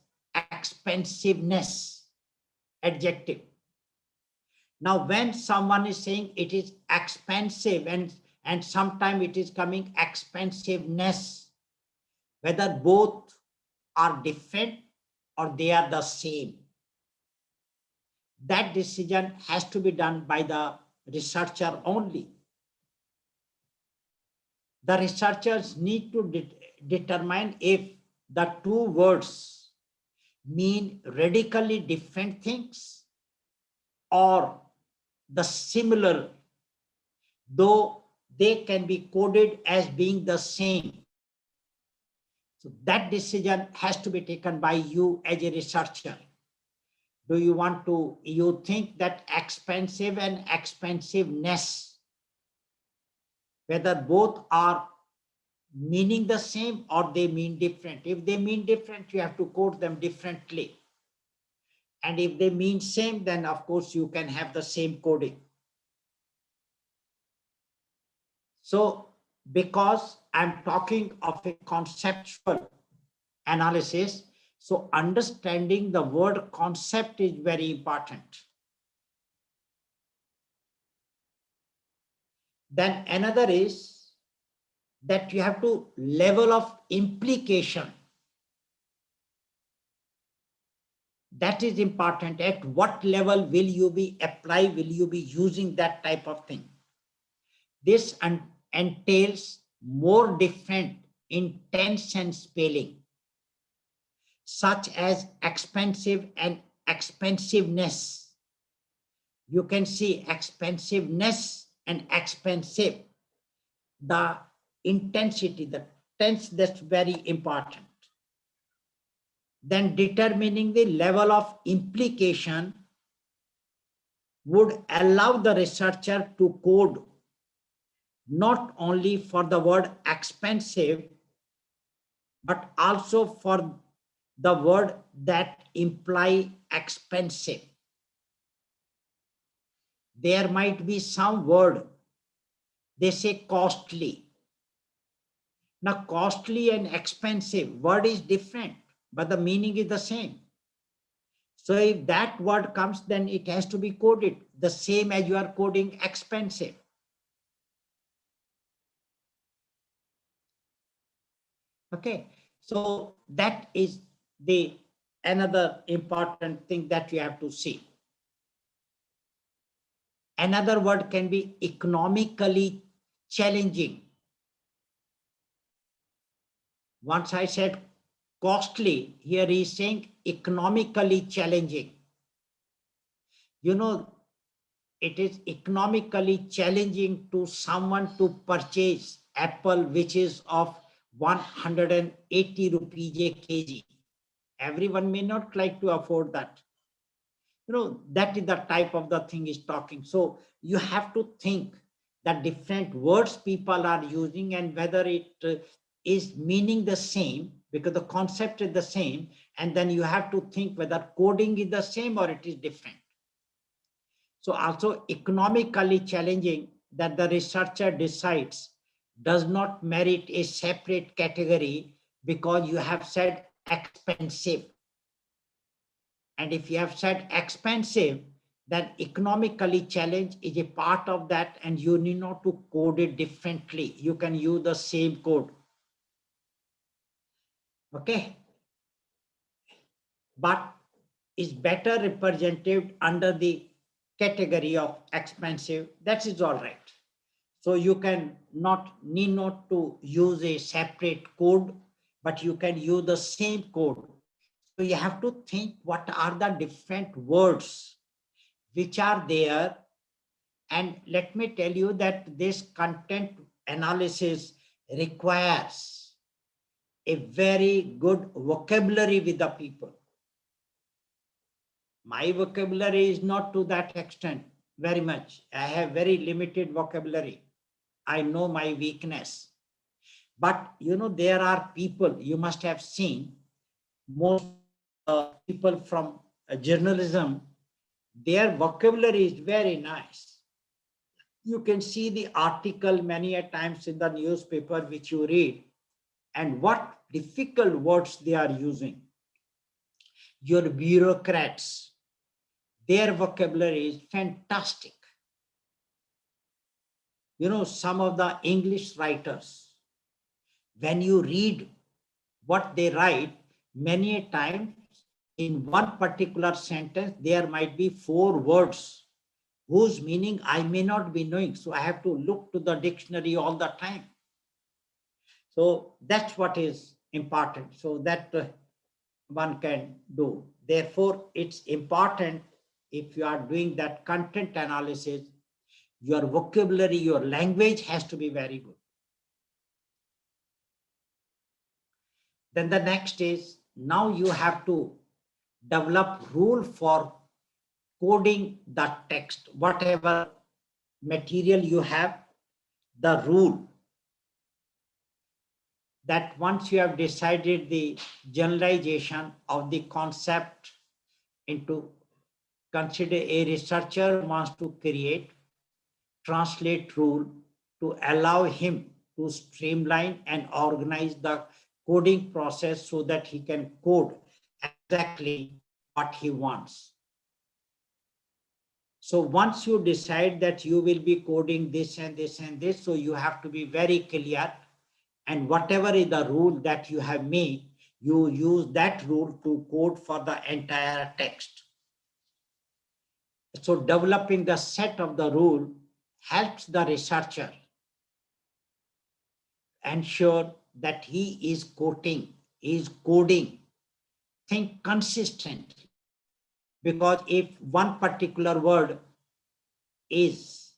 expensiveness adjective. Now, when someone is saying it is expensive and sometimes it is coming expensiveness, whether both are different or they are the same, that decision has to be done by the researcher only. The researchers need to determine if the two words mean radically different things or the similar, though they can be coded as being the same. So that decision has to be taken by you as a researcher. Do you want to, you think that expensive and expensiveness, whether both are meaning the same or they mean different? If they mean different, you have to code them differently. And if they mean same, then of course you can have the same coding. So because I'm talking of a conceptual analysis, so understanding the word concept is very important. Then another is that you have to level of implication. That is important. At what level will you be will you be using that type of thing? This entails more different in tense and spelling, such as expensive and expensiveness. You can see expensiveness and expensive. The intensity, the tense, that's very important. Then determining the level of implication would allow the researcher to code not only for the word expensive, but also for the word that imply expensive. there might be some word, they say costly. Now, costly and expensive word is different, but the meaning is the same. So if that word comes, then it has to be coded the same as you are coding expensive. Okay, so that is the another important thing that you have to see. Another word can be economically challenging. Once I said costly, here he is saying economically challenging. You know, it is economically challenging to someone to purchase apple which is of 180 rupees a kg. Everyone may not like to afford that. You know, that is the type of the thing is talking. So you have to think that different words people are using and whether it is meaning the same, because the concept is the same, and then you have to think whether coding is the same or it is different. So also economically challenging, that the researcher decides does not merit a separate category because you have said expensive. And if you have said expensive, then economically challenged is a part of that, and you need not to code it differently. You can use the same code. Okay. But is better represented under the category of expensive. That is all right. So you can need not to use a separate code, but you can use the same code. So you have to think what are the different words which are there. And let me tell you that this content analysis requires a very good vocabulary with the people. My vocabulary is not to that extent very much. I have very limited vocabulary. I know my weakness. But you know, there are people, you must have seen, most people from journalism, their vocabulary is very nice. You can see the article many a times in the newspaper which you read, and what difficult words they are using. Your bureaucrats, their vocabulary is fantastic. You know, some of the English writers, when you read what they write, many a time in one particular sentence, there might be 4 words whose meaning I may not be knowing. So I have to look to the dictionary all the time. So that's what is important. So that one can do. Therefore, it's important if you are doing that content analysis, your vocabulary, your language has to be very good. Then the next is, now you have to develop rule for coding the text, whatever material you have, the rule that once you have decided the generalization of the concept into, consider a researcher wants to create translate rule to allow him to streamline and organize the coding process so that he can code exactly what he wants. So once you decide that you will be coding this and this and this, so you have to be very clear, and whatever is the rule that you have made, you use that rule to code for the entire text. So developing the set of the rule helps the researcher ensure that he is coding, think consistently. Because if one particular word is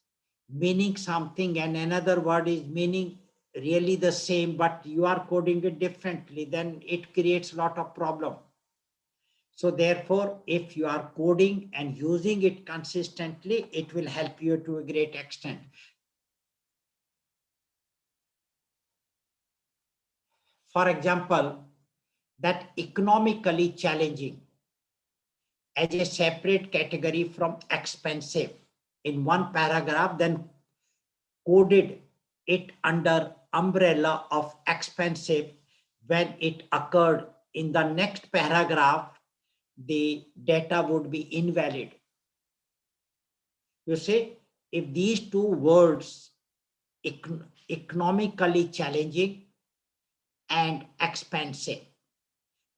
meaning something and another word is meaning really the same, but you are coding it differently, then it creates a lot of problem. So therefore, if you are coding and using it consistently, it will help you to a great extent. For example, that economically challenging as a separate category from expensive. in one paragraph, then coded it under umbrella of expensive. When it occurred in the next paragraph, the data would be invalid. You see, if these two words, economically challenging and expensive,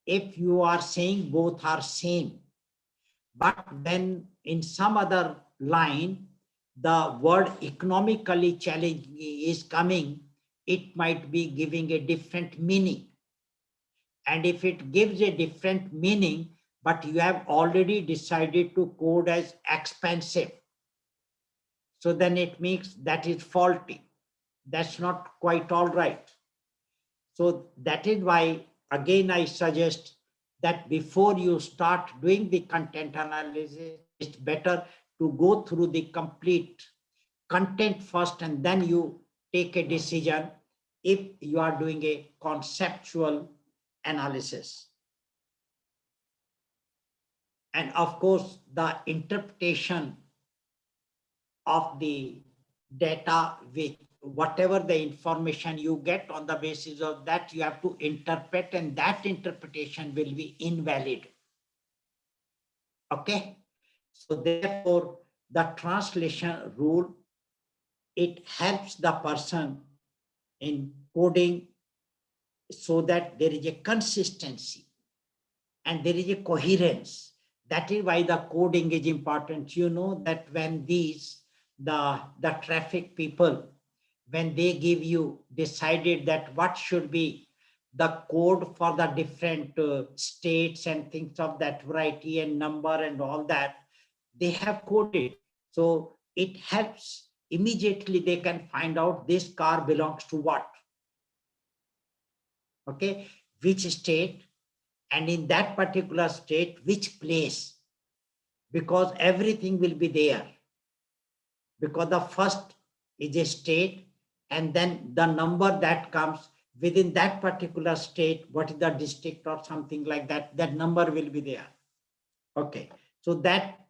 if you are saying both are same, but when in some other line, the word economically challenging is coming, it might be giving a different meaning. And if it gives a different meaning, but you have already decided to code as expensive, so then it means that is faulty. That's not quite all right. So that is why, again, I suggest that before you start doing the content analysis, it's better to go through the complete content first, and then you take a decision if you are doing a conceptual analysis. And of course, the interpretation of the data, with whatever the information you get, on the basis of that you have to interpret, and that interpretation will be invalid. Okay, so therefore the translation rule, it helps the person in coding so that there is a consistency and there is a coherence. That is why the coding is important. You know that when the traffic people, when they give you decided that what should be the code for the different states and things of that variety and number and all that, they have coded. So it helps, immediately they can find out this car belongs to what, okay, which state, and in that particular state, which place, because everything will be there. Because the first is a state, and then the number that comes within that particular state, what is the district or something like that, that number will be there. Okay, so that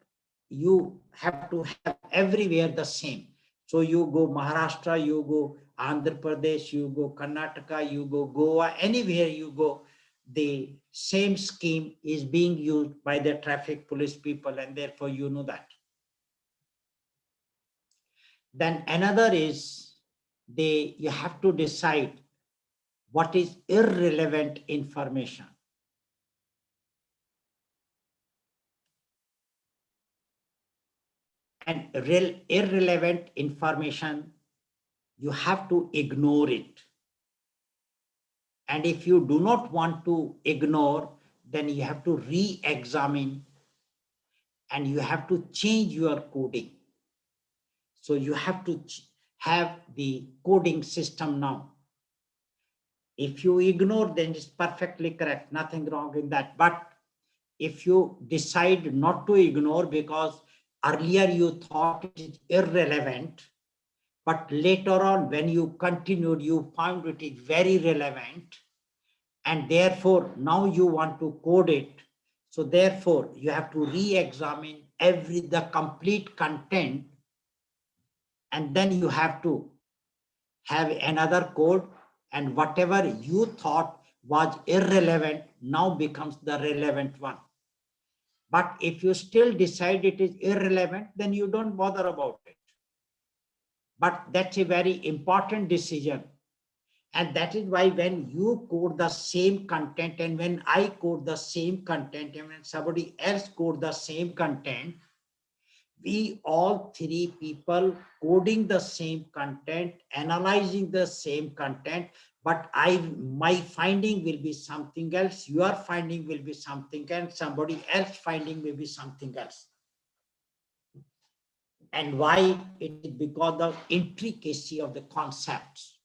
you have to have everywhere the same. So you go Maharashtra, you go Andhra Pradesh, you go Karnataka, you go Goa, anywhere you go, the same scheme is being used by the traffic police people, and therefore you know that. Then another is you have to decide what is irrelevant information. And irrelevant information, you have to ignore it. And if you do not want to ignore, then you have to re-examine and you have to change your coding. So you have to have the coding system now. If you ignore, then it's perfectly correct, nothing wrong in that. But if you decide not to ignore because earlier you thought it is irrelevant, but later on when you continued, you found it is very relevant, and therefore now you want to code it. So therefore you have to re-examine the complete content, and then you have to have another code, and whatever you thought was irrelevant now becomes the relevant one. But if you still decide it is irrelevant, then you don't bother about it. But that's a very important decision. And that is why when you code the same content, and when I code the same content, and when somebody else code the same content, we all three people coding the same content, analyzing the same content, but my finding will be something else, your finding will be something else, somebody else finding will be something else. And why? It is because of intricacy of the concepts.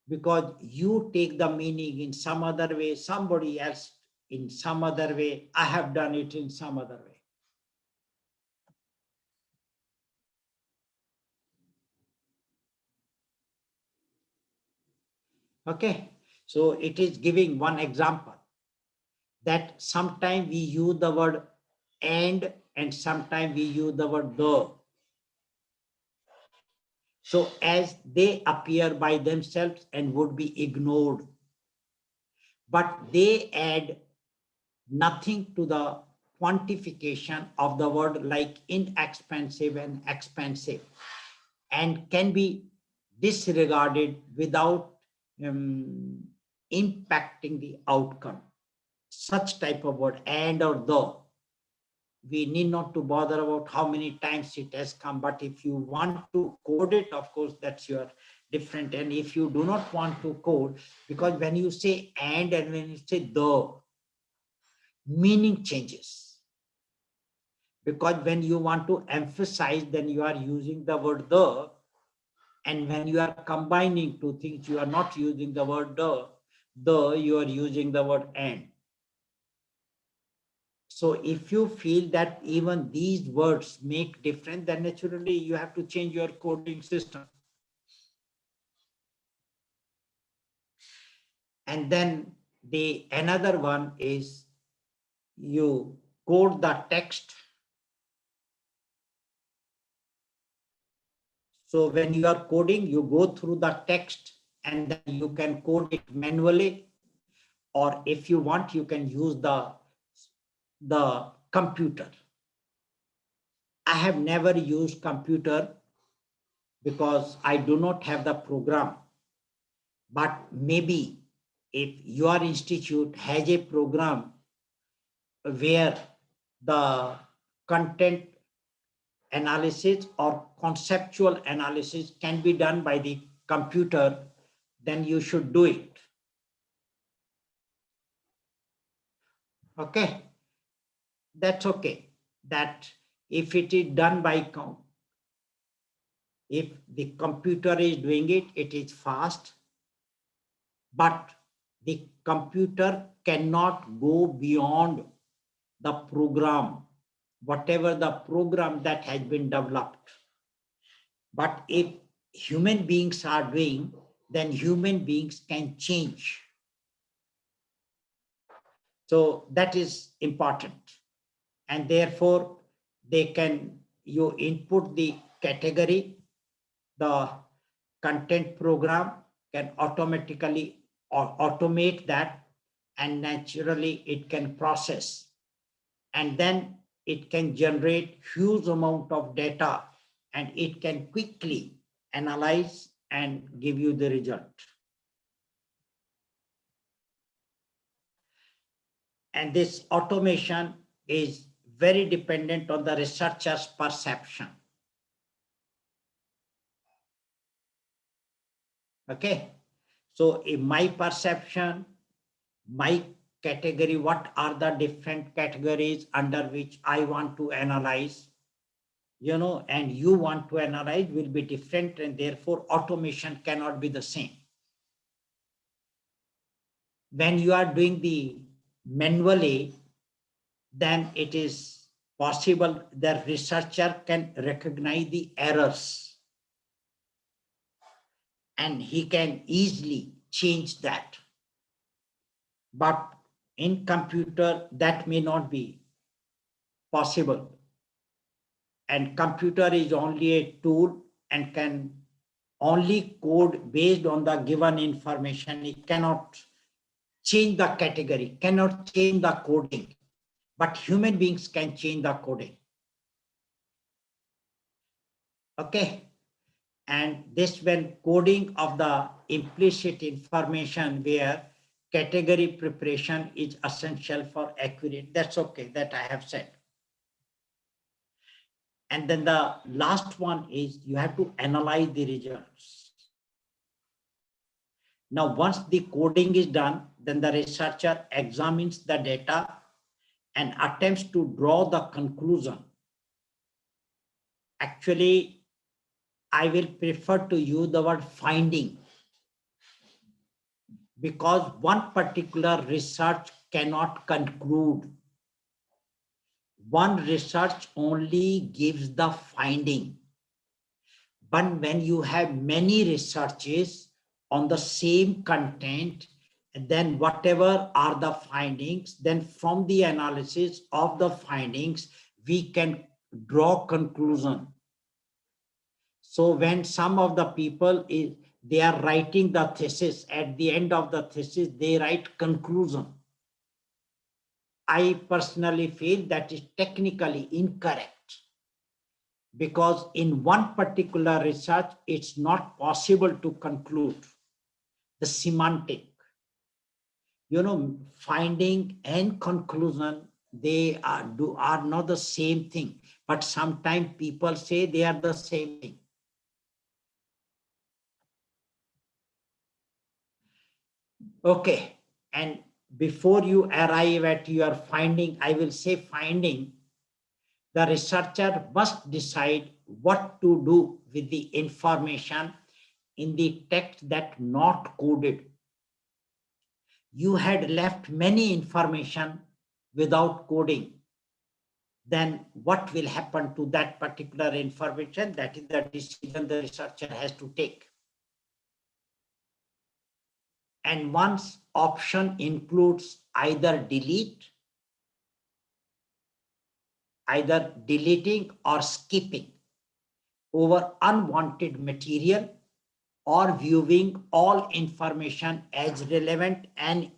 Because you take the meaning in some other way, somebody else in some other way, I have done it in some other way. Okay, so it is giving one example that sometimes we use the word and sometimes we use the word the. So as they appear by themselves and would be ignored, but they add nothing to the quantification of the word like inexpensive and expensive, and can be disregarded without impacting the outcome. Such type of word, and or though, we need not to bother about how many times it has come, but if you want to code it, of course, that's your different. And if you do not want to code, because when you say and when you say the, meaning changes. Because when you want to emphasize, then you are using the word the, and when you are combining two things, you are not using the word the, you are using the word and. So if you feel that even these words make difference, then naturally you have to change your coding system. And then the another one is you code the text. So when you are coding, you go through the text and then you can code it manually, or if you want, you can use the computer. I have never used computer because I do not have the program. But maybe if your institute has a program where the content analysis or conceptual analysis can be done by the computer, then you should do it. Okay, that's okay. That if it is done by if the computer is doing it, it is fast, but the computer cannot go beyond the program, whatever the program that has been developed. But if human beings are doing, then human beings can change. So that is important. And therefore, they can, you input the category, the content program can automatically or automate that, and naturally it can process. And then it can generate huge amount of data, and it can quickly analyze and give you the result. And this automation is very dependent on the researcher's perception. Okay, so in my perception, my category, what are the different categories under which I want to analyze, and you want to analyze will be different, and therefore automation cannot be the same. When you are doing the manually, then it is possible the researcher can recognize the errors and he can easily change that. But in computer, that may not be possible. And computer is only a tool and can only code based on the given information. It cannot change the category, cannot change the coding, but human beings can change the coding. Okay. And this when coding of the implicit information where category preparation is essential for accurate. That's okay, that I have said. And then the last one is you have to analyze the results. Now, once the coding is done, then the researcher examines the data and attempts to draw the conclusion. Actually, I will prefer to use the word finding, because one particular research cannot conclude. One research only gives the finding. But when you have many researches on the same content, then whatever are the findings, then from the analysis of the findings, we can draw conclusion. So when some of the people they are writing the thesis, at the end of the thesis, they write conclusion. I personally feel that is technically incorrect, because in one particular research, it's not possible to conclude the semantic. Finding and conclusion, they are not the same thing, but sometimes people say they are the same thing. Okay, and before you arrive at your finding, I will say finding, the researcher must decide what to do with the information in the text that not coded. You had left many information without coding. Then what will happen to that particular information? That is the decision the researcher has to take. And one's option includes either deleting or skipping over unwanted material, or viewing all information as relevant and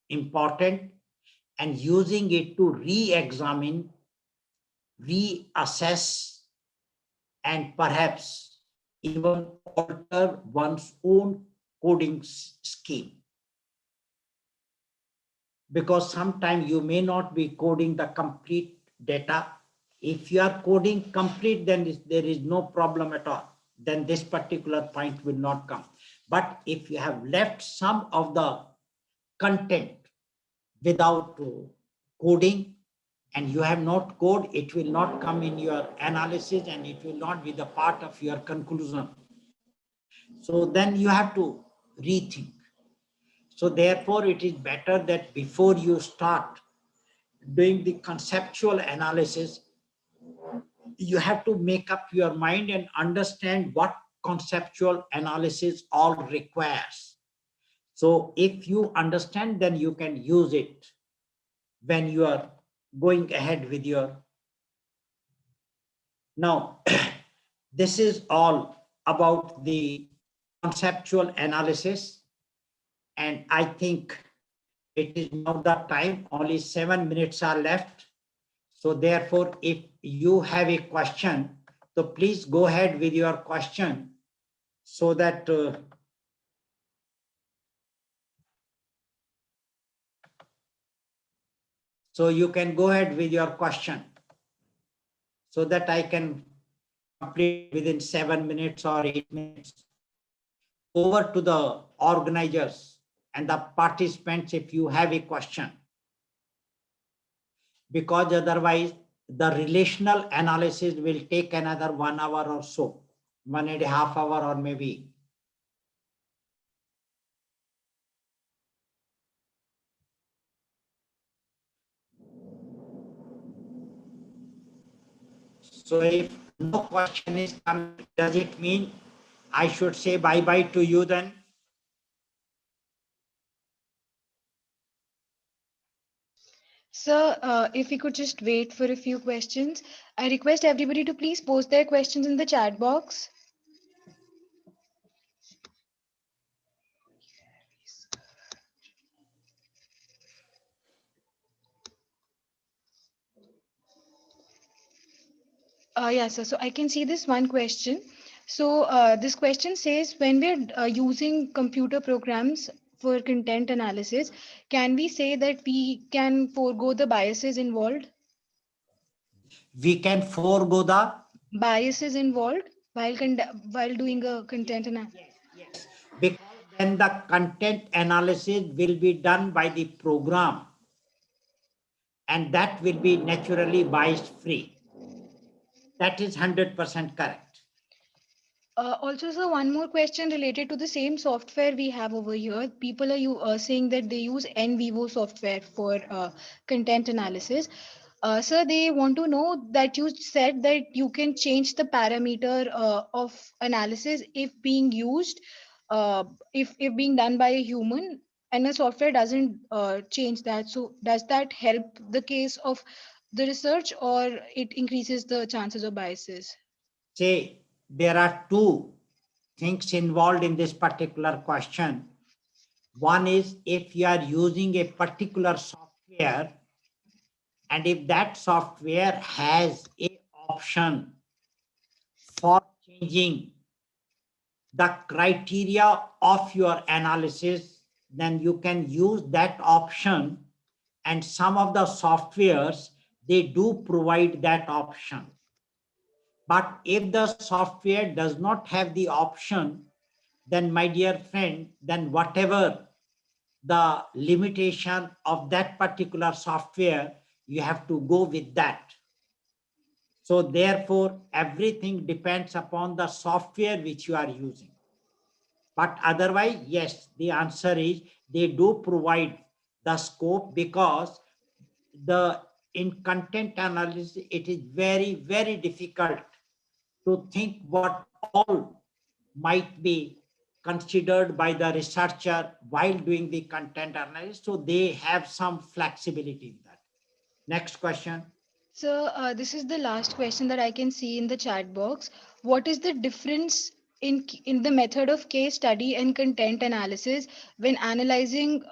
important and using it to re-examine, reassess, and perhaps even alter one's own coding scheme. Because sometimes you may not be coding the complete data. If you are coding complete, then there is no problem at all. Then this particular point will not come. But if you have left some of the content without coding, and you have not coded, it will not come in your analysis and it will not be the part of your conclusion. So then you have to rethink. So therefore, it is better that before you start doing the conceptual analysis, you have to make up your mind and understand what conceptual analysis all requires. So if you understand, then you can use it when you are going ahead with your. Now, this is all about the conceptual analysis. And I think it is now the time, only 7 minutes are left. So therefore, if you have a question, so please go ahead with your question so that so you can go ahead with your question so that I can complete within 7 minutes or 8 minutes. Over to the organizers and the participants if you have a question, because otherwise the relational analysis will take another 1 hour or so, 1.5 hours or maybe. So if no question is coming, does it mean I should say bye-bye to you then? Sir, if we could just wait for a few questions. I request everybody to please post their questions in the chat box. Yes, sir. So I can see this one question. So this question says, when we're using computer programs for content analysis, can we say that we can forego the biases involved? We can forego the Biases involved while doing a content analysis? yes, because then the content analysis will be done by the program, and that will be naturally bias free. That is 100% correct. Also, sir, one more question related to the same software we have over here. People are saying that they use NVivo software for content analysis. Sir, they want to know that you said that you can change the parameter of analysis if being used, if being done by a human, and a software doesn't change that. So does that help the case of the research, or it increases the chances of biases? Say, there are two things involved in this particular question. One is if you are using a particular software, and if that software has a option for changing the criteria of your analysis, then you can use that option. And some of the softwares, they do provide that option. But if the software does not have the option, then my dear friend, then whatever the limitation of that particular software, you have to go with that. So therefore, everything depends upon the software which you are using. But otherwise, yes, the answer is they do provide the scope, because in content analysis, it is very, very difficult to think what all might be considered by the researcher while doing the content analysis. So they have some flexibility in that. Next question. So, this is the last question that I can see in the chat box. What is the difference in the method of case study and content analysis when analyzing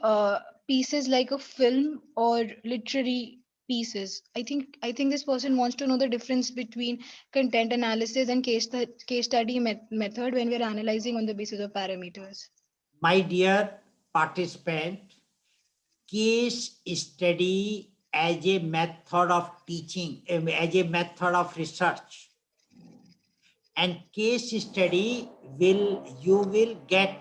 pieces like a film or literary pieces? I think this person wants to know the difference between content analysis and case study method when we're analyzing on the basis of parameters. My dear participant, case study as a method of teaching, as a method of research. And case study you will get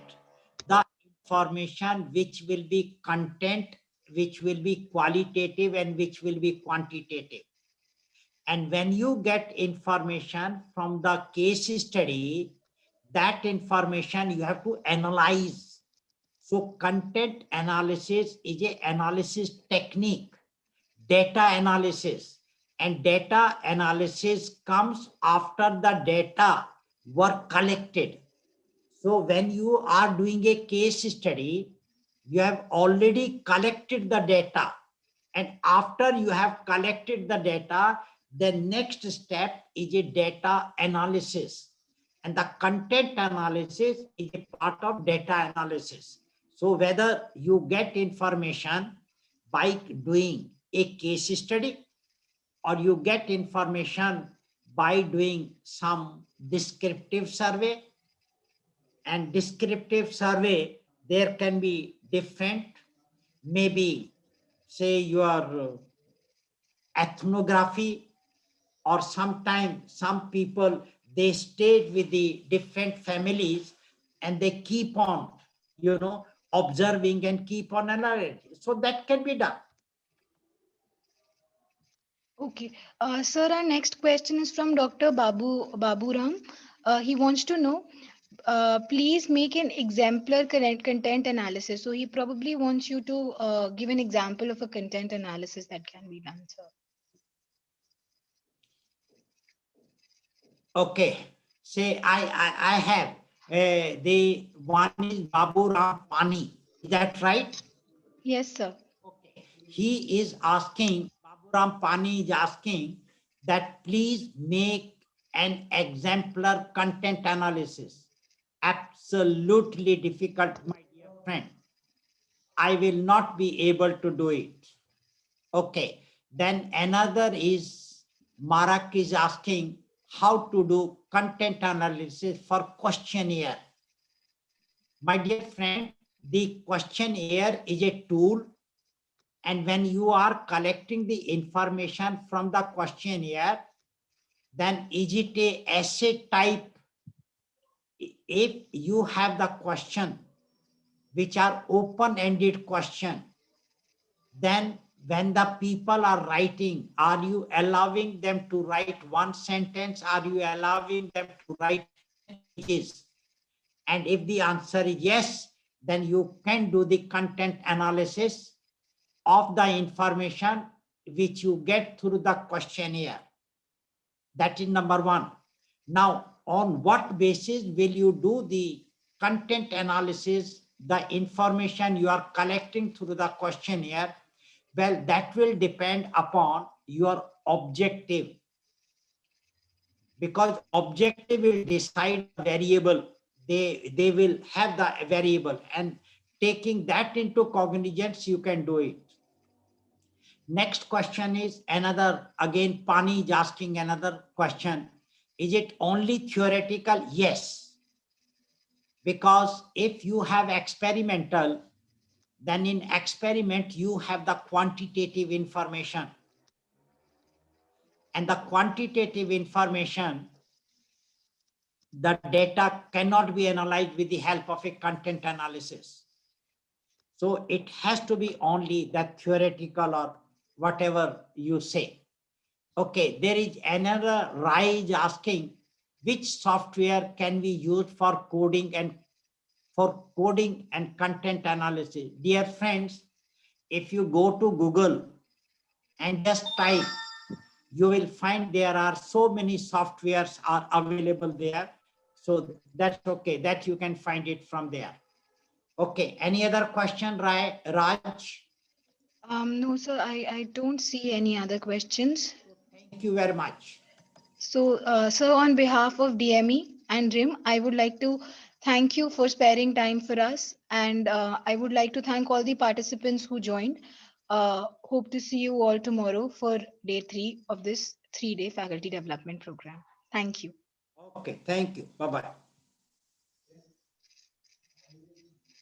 the information which will be content, which will be qualitative, and which will be quantitative. And when you get information from the case study, that information you have to analyze. So content analysis is an analysis technique, data analysis. And data analysis comes after the data were collected. So when you are doing a case study, you have already collected the data. And after you have collected the data, the next step is a data analysis. And the content analysis is a part of data analysis. So whether you get information by doing a case study, or you get information by doing some descriptive survey, and descriptive survey, there can be different, maybe say your ethnography, or sometimes some people, they stayed with the different families and they keep on, observing and keep on analyzing. So that can be done. Okay. Sir, our next question is from Dr. Baburam. He wants to know, please make an exemplar content analysis. So he probably wants you to give an example of a content analysis that can be done, sir. Okay. Say I have the one is Baburam Pani. Is that right? Yes, sir. Okay. He is asking, Baburam Pani is asking that please make an exemplar content analysis. Absolutely difficult, my dear friend. I will not be able to do it. Okay. Then another is Marak is asking how to do content analysis for questionnaire. My dear friend, the questionnaire is a tool, and when you are collecting the information from the questionnaire, then is it a essay type? If you have the question which are open-ended question, then when the people are writing, are you allowing them to write one sentence? Are you allowing them to write pages? And if the answer is yes, then you can do the content analysis of the information which you get through the questionnaire. That is number one. Now, on what basis will you do the content analysis, the information you are collecting through the questionnaire? Well, that will depend upon your objective. because objective will decide the variable. They will have the variable, and taking that into cognizance, you can do it. Next question is another, again, Pani is asking another question. Is it only theoretical? Yes. Because if you have experimental, then in experiment, you have the quantitative information. And the quantitative information, the data cannot be analyzed with the help of a content analysis. So it has to be only the theoretical or whatever you say. Okay, there is another Rai is asking, which software can we use for coding and content analysis? Dear friends, if you go to Google and just type, you will find there are so many softwares are available there. So that's okay, that you can find it from there. Okay, any other question, Raj? No, sir, I don't see any other questions. Thank you very much. So, sir, on behalf of DME and RIM, I would like to thank you for sparing time for us. And I would like to thank all the participants who joined. Hope to see you all tomorrow for day 3 of this 3-day faculty development program. Thank you. Okay, thank you. Bye-bye.